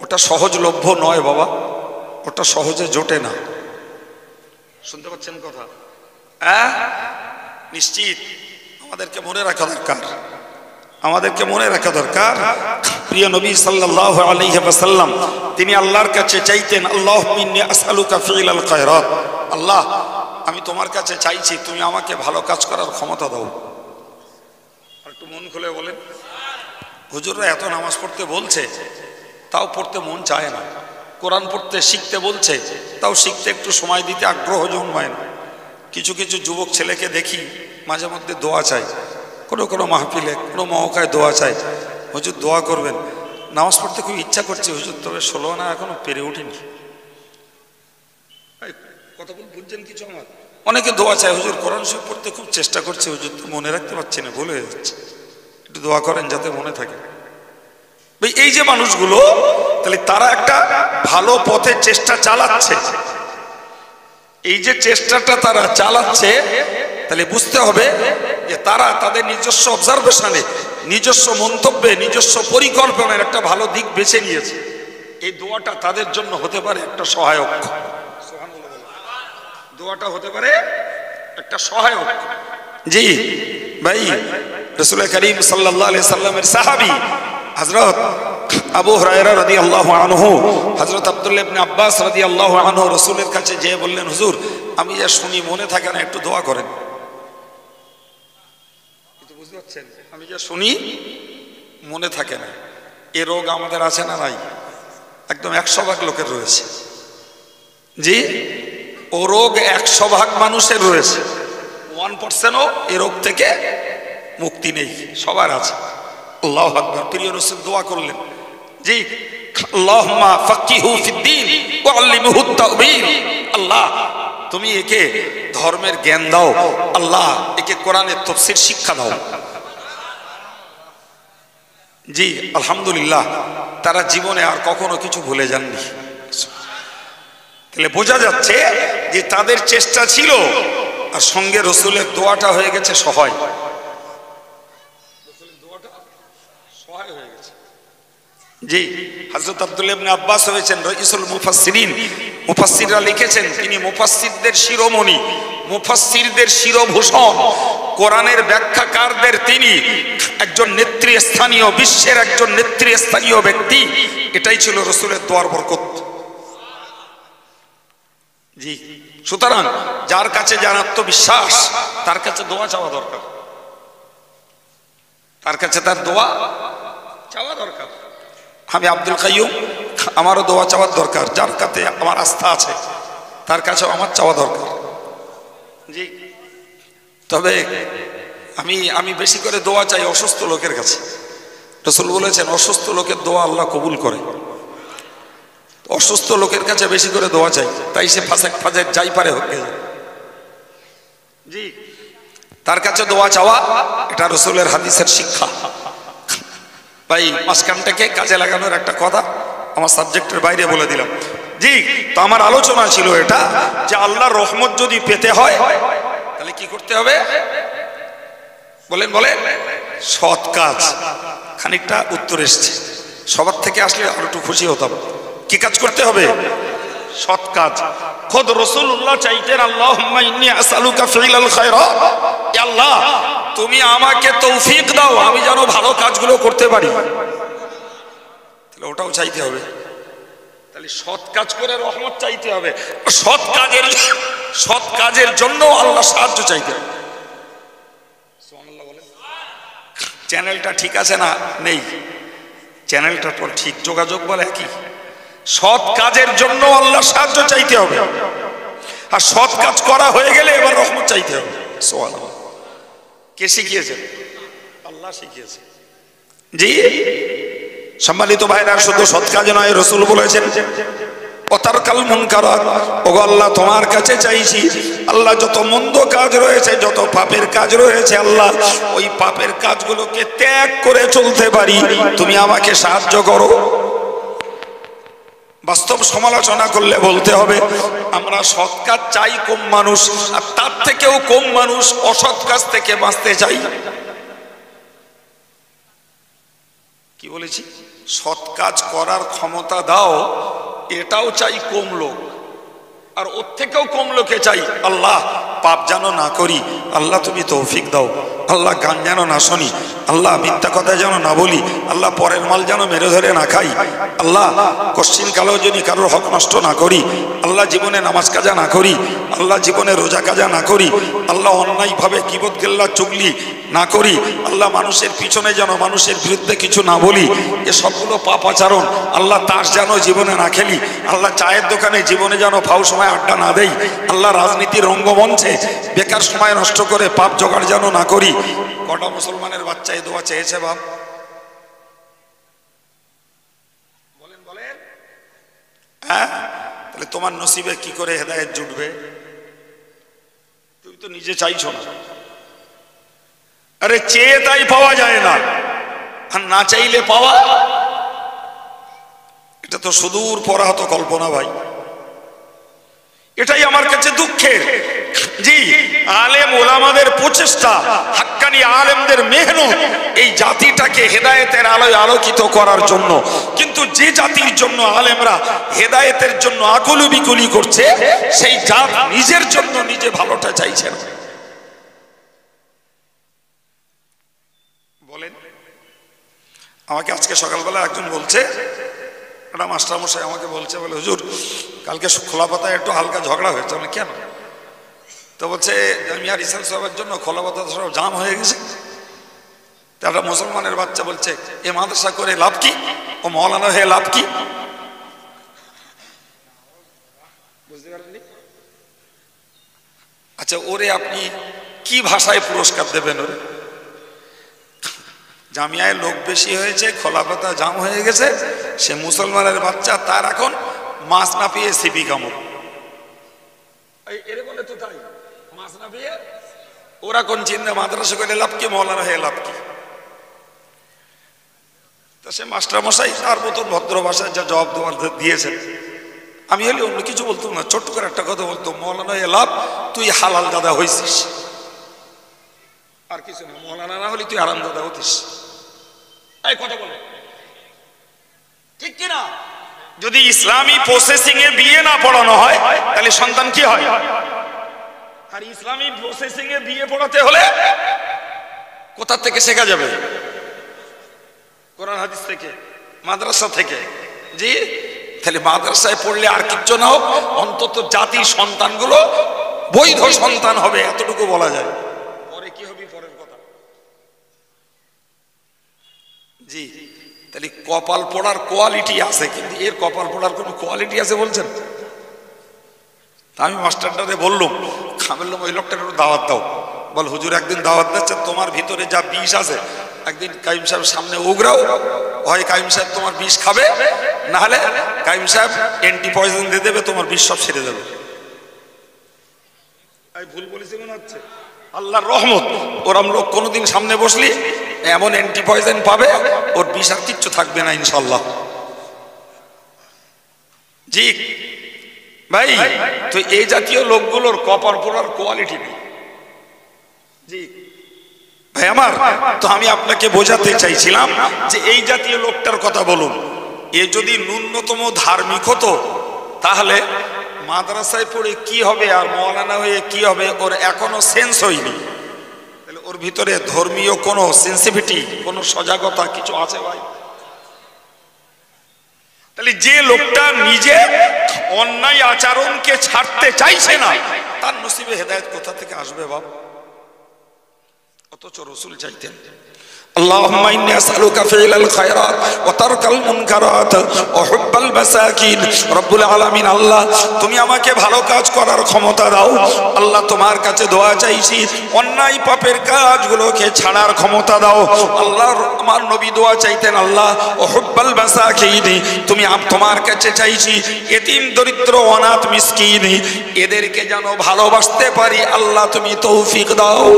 ওটা সহজলভ্য নয় বাবা, ওটা সহজে জোটে না। শুনতে পাচ্ছেন কথা? নিশ্চিত আমাদেরকে মনে রাখা দরকার, প্রিয় নবী সাল্লাল্লাহু আলাইহি ওয়াসাল্লাম তিনি আল্লাহর কাছে চাইতেন, আল্লাহুম্মা ইন্নী আসআলুকা ফি'লাল খায়রাত, আল্লাহ আমি তোমার কাছে চাইছি তুমি আমাকে ভালো কাজ করার ক্ষমতা দাও। আর একটু মন খুলে বলেন, হুজুররা এত নামাজ পড়তে বলছে, তাও পড়তে মন চায় না। কোরআন পড়তে শিখতে বলছে, তাও শিখতে একটু সময় দিতে আগ্রহ জন্মায় না। কিছু কিছু যুবক ছেলেকে দেখি মাঝে মধ্যে দোয়া চাই, কোনো মাহফিলে, কোনো মহকায় দোয়া চাই, হুজুর দোয়া করবেন। নামাজ পড়তে খুব ইচ্ছা করছে হুজুর, তবে 16 আনা এখনো পেরে উঠিনি। কথা বুঝছেন কিছু? আমার অনেকে দোয়া চায়, হুজুর কোরআন শরীফ পড়তে খুব চেষ্টা করছে হুজুর, তো মনে রাখতে পারছি না, ভুল হয়ে যাচ্ছে, একটু দোয়া করেন যাতে মনে থাকে। এই যে মানুষগুলো, তাহলে তারা একটা ভালো পথে চেষ্টা চালাচ্ছে। এই যে চেষ্টাটা তারা চালাচ্ছে, তাহলে বুঝতে হবে যে তারা তাদের নিজস্ব অবজারভেশনে, নিজস্ব মন্তব্যে, নিজস্ব পরিকল্পনার একটা ভালো দিক বেছে নিয়েছে। এই দোয়াটা তাদের জন্য হতে পারে একটা সহায়ক। দোয়াটা হতে পারে একটা সহায়ক। জি ভাই, রাসূল করিম সাল্লাল্লাহু আলাইহি সাল্লামের সাহাবী হযরত আবু হুরায়রা রাদিয়াল্লাহু আনহু, হযরত আব্দুল্লাহ ইবনে আব্বাস রাদিয়াল্লাহু আনহু রাসূলের কাছে যেয়ে বললেন, হুজুর আমি যা শুনি মনে থাকে না, একটু দোয়া করেন। বুঝতে পারছেন? আমি যা শুনি মনে থাকে না। এ রোগ আমাদের আছে না নাই? একদম 100% লোকের রয়েছে। জি, ও রোগ 100% মানুষের রয়েছে। 1%ও এ রোগ থেকে মুক্তি নেই, সবার আছে। আল্লাহু আকবার। প্রিয় রাসূল দোয়া করলেন, জি, আল্লাহুম্মা ফাক্কিহু ফিদ্দীন ওয়া আল্লিমহু তা'বীর। আল্লাহ, তুমি একে ধর্মের জ্ঞান দাও, আল্লাহ একে কোরআনের তাফসীর শিক্ষা দাও। জি, আলহামদুলিল্লাহ, তারা জীবনে আর কখনো কিছু ভুলে যাননি। তাহলে বোঝা যাচ্ছে যে তাদের চেষ্টা ছিল, আর সঙ্গে রসুলের দোয়াটা হয়ে গেছে সহায়। জি, হযরত আব্দুল্লাহ ইবনে আব্বাস হয়েছেন রাইসুল মুফাসসিরিন। মুফাসসিররা লিখেছেন তিনি মুফাসসিরদের শিরোমণি, মুফাসসিরদের শিরোভূষণ, কোরআনের ব্যাখ্যাকারদের তিনি একজন নেতৃস্থানীয়, বিশ্বের একজন নেতৃস্থানীয় ব্যক্তি। এটাই ছিল রসুলের দোয়ার বরকত। জি, সুতরাং যার কাছে যার আত্মবিশ্বাস, তার কাছে দোয়া চাওয়া দরকার, তার কাছে তার দোয়া চাওয়া দরকার। আমি আব্দুল কাইয়ুম, আমারও দোয়া চাওয়ার দরকার। যার কাছে আমার আস্থা আছে তার কাছেও আমার চাওয়া দরকার। জি, তবে আমি বেশি করে দোয়া চাই অসুস্থ লোকের কাছে। রাসূল বলেছেন অসুস্থ লোকের দোয়া আল্লাহ কবুল করে। অসুস্থ লোকের কাছে বেশি করে দোয়া চাই, তাই সে ফাজের যাই পারে হোক। জি, তার কাছে দোয়া চাওয়া, এটা রাসূলের হাদিসের শিক্ষা। ভাই, মাঝখানটাকে কাজে লাগানোর একটা কথা আমার সাবজেক্টের বাইরে বলে দিলাম। জি, তো আমার আলোচনা ছিল এটা যে আল্লাহর রহমত যদি পেতে হয় তাহলে কি করতে হবে? বলেন বলেন। সৎ কাজ। খানিকটা উত্তর এসছে, সবার থেকে আসলে আরো একটু খুশি হতাম। কি কাজ করতে হবে? সৎ কাজ। খোদ রাসূলুল্লাহ চাইতেন, আল্লাহুম্মা ইন্নী আসআলুকা ফিলাল খায়রাত, ইয়া আল্লাহ তুমি আমাকে তৌফিক দাও আমি যেন ভালো কাজগুলো করতে পারি। তাহলে ওটাও চাইতে হবে। তাহলে সৎ কাজ করে রহমত চাইতে হবে, সৎ কাজের জন্য আল্লাহ সাহায্য চাইতে হবে। সুবহানাল্লাহ বলেন। চ্যানেলটা ঠিক আছে না? নেই, চ্যানেলটা তো ঠিক, যোগাযোগ বলে কি? সৎ কাজের জন্য আল্লাহ সাহায্য চাইতে হবে, আর সৎ কাজ করা হয়ে গেলে এবার রহমত চাইতে হবে। সুবহানাল্লাহ। কে শিখিয়েছে? আল্লাহ শিখিয়েছে। জি, সম্মানিত ভাইরা, শুধু সৎ কাজ নয়, রাসূল বলেছেন ওয়াতারকাল মুনকারাত, ওগো আল্লাহ তোমার কাছে চাইছি আল্লাহ যত মন্দ কাজ রয়েছে, যত পাপের কাজ রয়েছে, আল্লাহ ওই পাপের কাজগুলোকে ত্যাগ করে চলতে পারি, তুমি আমাকে সাহায্য করো। বাস্তব সমালোচনা করলে বলতে হবে আমরা সৎ কাজ চাই কম মানুষ, আর তার থেকেও কম মানুষ অসৎ কাজ থেকে বাঁচতে চাই। কি বলেছি? সৎ কাজ করার ক্ষমতা দাও, এটাও চাই কম লোক, আর ওর থেকেও কম লোকে চাই আল্লাহ পাপ যেন না করি, আল্লাহ তুমি তৌফিক দাও, আল্লাহ গান যেন না শুনি, আল্লাহ মিথ্যা কথা যেন না বলি, আল্লাহ পরের মাল যেন মেরে ধরে না খাই, আল্লাহ কোশ্চিন কালেও যদি কারোর হক নষ্ট না করি, আল্লাহ জীবনে নামাজ কাজা না করি, আল্লাহ জীবনে রোজা কাজা না করি, আল্লাহ অন্যায়ভাবে গীবত গিল্লা চুগলি না করি, আল্লাহ মানুষের পিছনে যেন মানুষের বিরুদ্ধে কিছু না বলি, এ সবগুলো পাপ আচরণ, আল্লাহ তাস যেন জীবনে না খেলি, আল্লাহ চায়ের দোকানে জীবনে যেন ফাউ সময় আড্ডা না দেই, আল্লাহ রাজনীতির রঙ্গমঞ্চে বেকার সময় নষ্ট করে পাপ জোগাড় যেন না করি। কটা মুসলমানের বাচ্চা এই দোয়া চেয়েছে বাপ? বলেন বলেন। হ্যাঁ, তাহলে তোমার নসিবে কি করে হেদায়েত জুটবে? তুমি তো নিজে চাইছো না। আরে চেয়ে তাই পাওয়া যায় না, আর না চাইলে পাওয়া, এটা তো সুদূর পরাহত কল্পনা ভাই। এটাই আমার কাছে দুঃখের। জি, আলেম ওলামাদের প্রচেষ্টা, হাক্কানি আলেমদের মেহনত এই জাতিটাকে হেদায়েতের আলোয় আলোকিত করার জন্য, কিন্তু যে জাতির জন্য আলেমরা হেদায়েতের জন্য আকুলি বিকুলি করছে, সেই জাত নিজের জন্য নিজে ভালোটা চাইছে না। বলেন। আমাকে আজকে সকালবেলা একজন বলছে, একটা মাস্টারমশাই আমাকে বলছে, বলে হুজুর কালকে খোলা পাতায় একটু হালকা ঝগড়া হয়েছে। আমি কেন? তো বলছে মিয়া রিসাল সাহেবের জন্য খোলা পাতা সব জাম হয়ে গেছে। একটা মুসলমানের বাচ্চা বলছে এ মাদ্রাসা করে লাভ কি, ও মৌলানা হয়ে লাভ কি? বুঝতে পারেননি? আচ্ছা, ওরে আপনি কি ভাষায় পুরস্কার দেবেন? ওরে জামিয়ায় লোক বেশি হয়েছে, খোলা পাতা জাম হয়ে গেছে, সে মুসলমানের বাচ্চা, তার এখন মাছ না পেয়ে সিপি কামড়। এরে বলে তো তাই, মাছ না পেয়ে ওরা কোন চিন্তা মাদ্রাসা করে লাভ কি, মৌলানা হয়ে লাভ কি? তা সে মাস্টার মশাই তার মতন ভদ্র ভাষায় যা জবাব দেওয়ার দিয়েছেন, আমি হলে অন্য কিছু বলতাম না, ছোট্ট করে একটা কথা বলতো, মৌলানা হয়ে লাভ, তুই হালাল দাদা হয়েছিস, আর কিছু না। মৌলানা না হলে তুই আরাম দাদা হতিস। এই কথা বলে ঠিক কিনা? যদি ইসলামী প্রসেসিং এ বিয়ে না পড়ানো হয় তাহলে সন্তান কি হয়? আর ইসলামী প্রসেসিং এ বিয়ে পড়াতে হলে কোথা থেকে শেখা যাবে? কোরআন হাদিস থেকে, মাদ্রাসা থেকে। জি, তাহলে মাদ্রাসায় পড়লে আর কিচ্ছু না হোক, অন্তত জাতির সন্তানগুলো বৈধ সন্তান হবে, এতটুকু বলা যায়। পরে কি হবে পরের কথা। জি, তাহলে কপাল পড়ার কোয়ালিটি আছে, কিন্তু এর কপাল পড়ার কোনো কোয়ালিটি আছে বলছেন? আমি মাস্টারটারে বললাম, বললাম ওই লোকটার একটু দাওয়াত দাও। বল হুজুর একদিন দাওয়াত দিচ্ছে, তোমার ভিতরে যা বিষ আছে একদিন কাইম সাহেব সামনে উগরাও, হয় কাইম সাহেব তোমার বিষ খাবে, না হলে কাইম সাহেব অ্যান্টি পয়জন দিয়ে দেবে, তোমার বিষ সব ছেড়ে দেবে। ভুল বলেছি মনে হচ্ছে? আল্লাহর রহমত, ওরম লোক কোনোদিন সামনে বসলি এমন অ্যান্টি পয়জন পাবে, ওর বিষ আর কিচ্ছু থাকবে না ইনশাল্লাহ। জি ভাই, তো এই জাতীয় লোকগুলোর কপাল পড়ার কোয়ালিটি নেই। জি ভাই আমার, তো আমি আপনাকে বোঝাতে চাইছিলাম যে এই জাতীয় লোকটার কথা বলুন, এ যদি ন্যূনতম ধার্মিক হতো তাহলে মাদ্রাসায় পড়ে কি হবে আর মৌলানা হয়ে কি হবে, ওর এখনো সেন্স হয়নি। তাহলে ওর ভিতরে ধর্মীয় কোনো সেন্সিটিভিটি, কোনো সজাগতা কিছু আছে ভাই? তাহলে যে লোকটা নিজে অন্যায় আচরণকে ছাড়তে চাইছে না, তার নসিবে হেদায়েত কোথা থেকে আসবে বাবা? অথচ রাসূল চাইতেন, اللهم إني أسألك فعل الخيرات وترك المنكرات وحب المساكين। রব্বুল আলামিন, আল্লাহ তুমি আমাকে ভালো কাজ করার ক্ষমতা দাও। আল্লাহ তোমার কাছে দোয়া চাইছি, অন্যায় পাপের কাজগুলোকে ছাড়ার ক্ষমতা দাও। আল্লাহ আমার নবী দোয়া চাইতেন, আল্লাহ ওহুব্বাল মাসাকিন, তুমি তোমার কাছে চাইছি এতিম দরিদ্র অনাথ মিসকিন এদেরকে যেন ভালোবাসতে পারি, আল্লাহ তুমি তৌফিক দাও।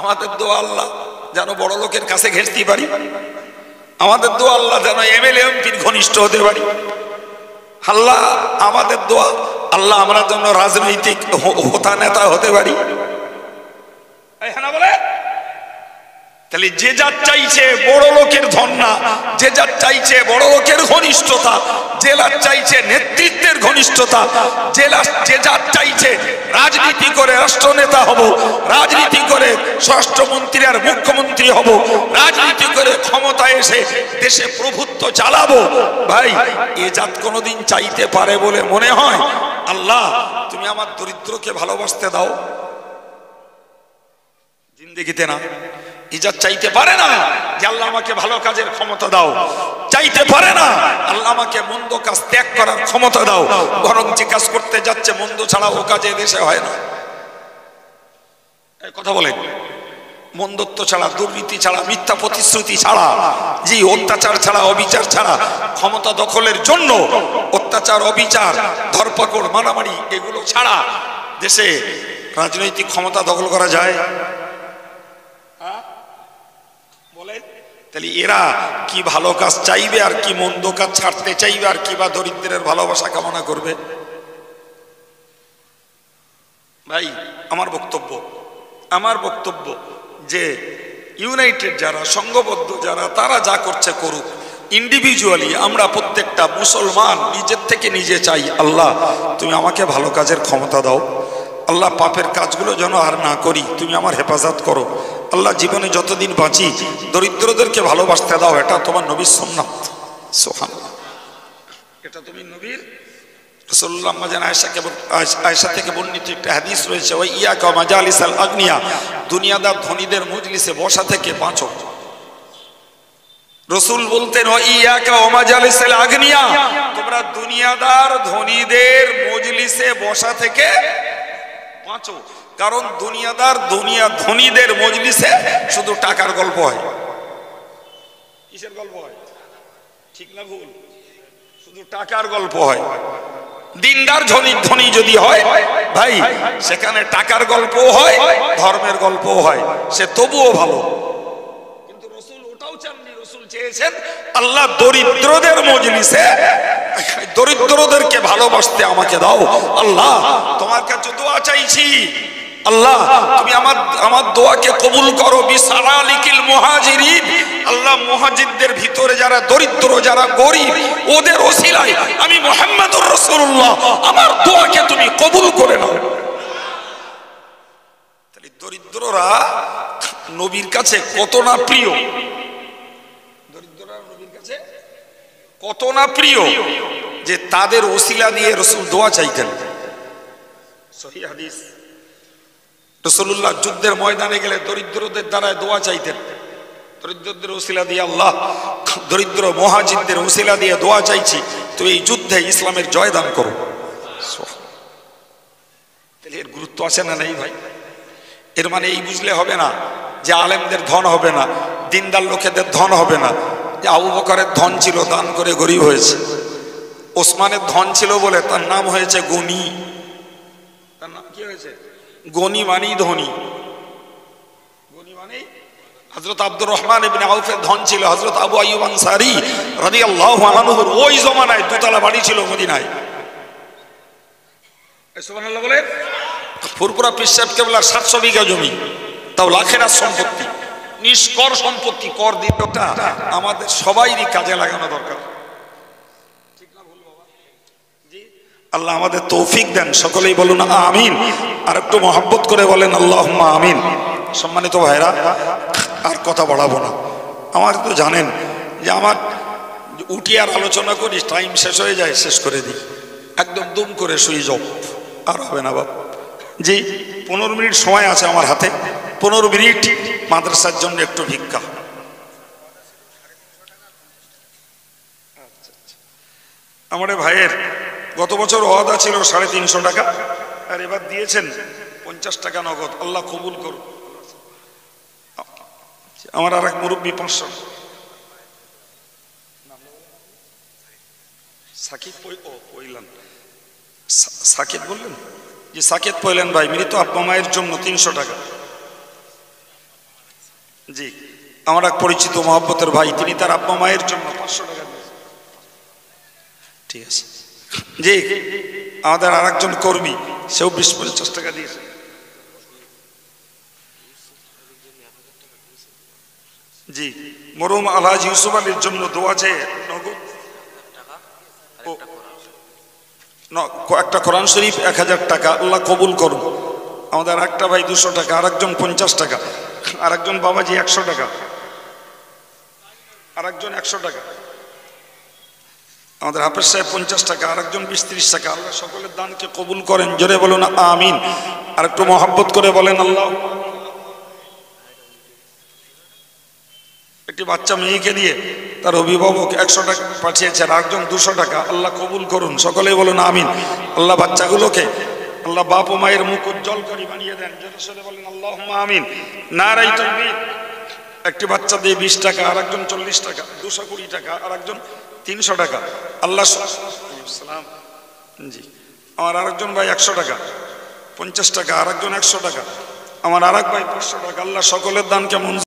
আমাদের দোয়া আল্লাহ যেন বড় লোকের কাছে ঘেঁষতে পারি, আমাদের দোয়া আল্লাহ যেন এমএলএ এমপির ঘনিষ্ঠ হতে পারি। আল্লাহ আমাদের দোয়া আল্লাহ আমরা যেন রাজনৈতিক হোতা নেতা হতে পারি। বলে তাহলে যে যা চাইছে বড় লোকের ধন না, যে যা চাইছে বড় লোকের ঘনিষ্ঠতা, যে যা চাইছে নেতৃত্বের ঘনিষ্ঠতা, যে যা চাইছে রাজনীতি করে রাষ্ট্রনেতা হব, রাজনীতি করে স্বরাষ্ট্রমন্ত্রী আর মুখ্যমন্ত্রী হব, রাজনীতি করে ক্ষমতায় এসে দেশে প্রভুত্ব চালাবো, ভাই এ জাত কোনোদিন চাইতে পারে বলে মনে হয়? আল্লাহ তুমি আমার দরিদ্রকে ভালোবাসতে দাও, জিন্দেগিতে না। ইজাত চাইতে পারে না যে আল্লাহ আমাকে ভালো কাজের ক্ষমতা দাও, চাইতে পারে না আল্লাহ আমাকে মন্দ কাজ ত্যাগ করার ক্ষমতা দাও, বরং যে কাজ করতে যাচ্ছে মন্দ ছাড়া ও কাজে দেশে হয় না। কথা বলেন, মন্দত্ব ছাড়া, দুর্নীতি ছাড়া, মিথ্যা প্রতিশ্রুতি ছাড়া, জি অত্যাচার ছাড়া, অবিচার ছাড়া, ক্ষমতা দখলের জন্য অত্যাচার, অবিচার, ধরপাকড়, মারামারি এগুলো ছাড়া দেশে রাজনৈতিক ক্ষমতা দখল করা যায়? তাহলে এরা কি ভালো কাজ চাইবে আর কি মন্দ কাজ ছাড়তে চাইবে, আর কি বা দরিদ্রের ভালোবাসা কামনা করবে? ভাই আমার বক্তব্য যে ইউনাইটেড যারা, সংঘবদ্ধ যারা, তারা যা করছে করুক। ইন্ডিভিজুয়ালি আমরা প্রত্যেকটা মুসলমান নিজের থেকে নিজে চাই, আল্লাহ তুমি আমাকে ভালো কাজের ক্ষমতা দাও, আল্লাহ পাপের কাজগুলো যেন আর না করি, তুমি আমার হেফাজত করো, আল্লাহ জীবনে যতদিন বাঁচি দরিদ্রদেরকে ভালোবাসতে দাও। এটা তোমার নবীর সুন্নাত, সুবহানাল্লাহ, এটা তুমি নবীর রাসূলুল্লাহ আম্মা জান আয়েশা থেকে বর্ণিত একটা হাদিস রয়েছে, ওয়া ইয়াকা মাজালিসাল আগনিয়া, দুনিয়াদার ধনীদের মজলিসে বসা থেকে বাঁচো। রাসূল বলতেন, ওয়া ইয়াকা মাজালিসাল আগনিয়া, তোমরা দুনিয়াদার ধনীদের মজলিসে বসা থেকে বাঁচো। কারণ ধনীদের মজলিসে শুধু টাকার গল্প হয়। কিসের গল্প হয়? ঠিক না ভুল? শুধু টাকার গল্প হয়। দিনদার ধনী যদি হয় ভাই, সেখানে টাকার গল্পও হয়, ধর্মের গল্পও হয়, সে তবুও ভালো। কিন্তু রাসূল ওটাও চাননি। রাসূল চেয়েছেন আল্লাহ দরিদ্রদের মজলিসে দরিদ্রদেরকে ভালোবাসতে আমাকে দাও। আল্লাহ তোমার কাছে দোয়া চাইছি, আল্লাহ তুমি আমার দোয়াকে কবুল করো। বিসালালিকিল মুহাজিরিন, আল্লাহ মুহাজিরদের ভিতরে যারা দরিদ্র, যারা গরীব, ওদের ওসিলায় আমি মুহাম্মদুর রাসূলুল্লাহ আমার দোয়াকে তুমি কবুল করে নাও। তাহলে দরিদ্ররা নবীর কাছে কত না প্রিয়, দরিদ্ররা নবীর কাছে কত না প্রিয় যে তাদের ওসিলা দিয়ে রাসূল দোয়া চাইতেন। সহিহ হাদিস, রাসূলুল্লাহ যুদ্ধের ময়দানে গেলে দরিদ্রদের দ্বারা দোয়া চাইতেন। দরিদ্রদের ওসিলা দিয়ে, আল্লাহ দরিদ্র মুহাজিরদের ওসিলা দিয়ে দোয়া চাইছি, তো এই যুদ্ধে ইসলামের জয়দান করো। তাহলে এর গুরুত্ব আছে না নেই ভাই? এর মানে এই বুঝলে হবে না যে আলেমদের ধন হবে না, দিনদার লোকেদের ধন হবে না। যে আবু বকরের ধন ছিল, দান করে গরিব হয়েছে। ওসমানের ধন ছিল বলে তার নাম হয়েছে গনি। তার নাম কি হয়েছে? গনি মানেই ধনী। গনি মানেই, হযরত আব্দুর রহমান ইবনে আউফের ধন ছিল, হযরত আবু আইয়ুব আনসারী রাদিয়াল্লাহু আনহুর ওই জমানায় দুতলা বাড়ি ছিল মদিনায়। সুবহানাল্লাহ বলে। ফুরফুরা পীর সাহেব কেবলার 700 বিঘা জমি, তাও লাখের সম্পত্তি, নিষ্কর সম্পত্তি, কর দিতটা আমাদের সবাইরই কাজে লাগানো দরকার। ঠিক না ভুল বাবা? জি, আল্লাহ আমাদের তৌফিক দেন। সকলেই বলুন আমিন। আর একটু মহব্বত করে বলেন আল্লাহুম্মা আমিন। সম্মানিত ভাইরা, আর কথা বাড়াবো না। আমার তো জানেন যে আমার উঠি আর আলোচনা করি, টাইম শেষ হয়ে যায়, শেষ করে দিই, একদম দুম করে শুয়ে যাও, আর হবে না বাবা। জি, 15 মিনিট সময় আছে আমার হাতে, 15 মিনিট মাদ্রাসার জন্য একটু ভিক্ষা। আমার ভাইয়ের গত বছর ওয়াদা ছিল 350 টাকা, আর এবার দিয়েছেন 50 টাকা নগদ। আল্লাহ কবুল করুন। আমার আর এক মুরব্বী 500 সাকিব পইলেন, সাকিব বললেন যে সাকিব পইলেন ভাই, মৃত আব্বা মায়ের জন্য 300 টাকা। জি, আমার এক পরিচিত মহব্বতের ভাই, তিনি তার আব্বা মায়ের জন্য 500 টাকা দিয়েছেন। ঠিক আছে। জি, আমাদের আর একজন কর্মী, সেও 20-50 টাকা দিয়েছে। জি, মরহুম আলহাজি ইউসুফ আলীর জন্য দোয়া চেয়ে নগদ একটা কোরআন শরীফ 1000 টাকা, আল্লাহ কবুল করুন। আমাদের একটা ভাই 200 টাকা, আর একজন 50 টাকা, আর একজন বাবাজি 100 টাকা, আর একজন 100 টাকা, আমাদের হাফেজ সাহেব 50 টাকা, আর একজন 20-30 টাকা। আল্লাহ সকলের দানকে কবুল করেন। জোরে বলুন আমিন। আর একটু মহব্বত করে বলেন আল্লাহ। একটি বাচ্চা মেয়েকে দিয়ে তার অভিভাবক 100 টাকা পাঠিয়েছেন, আরেকজন 200 টাকা, আল্লাহ কবুল করুন। সকলেই বলুন আমিন। আল্লাহ বাচ্চাগুলোকে আল্লাহ বাপ ও মায়ের মুখ উজ্জ্বল করে বানিয়ে দেন। জোরে বলেন আল্লাহুম্মা আমিন। নারায়ে তাকবীর। একটি বাচ্চা দিয়ে 20 টাকা, আর একজন 40 টাকা, 220 টাকা, আর একজন 300 টাকা। আল্লাহ সালাম। জি, আমার আরেকজন ভাই 100 টাকা, 50 টাকা, আর একজন 100 টাকা, আমার আর এক ভাই 500 টাকা। আল্লাহ সকলের দানকে মঞ্জুর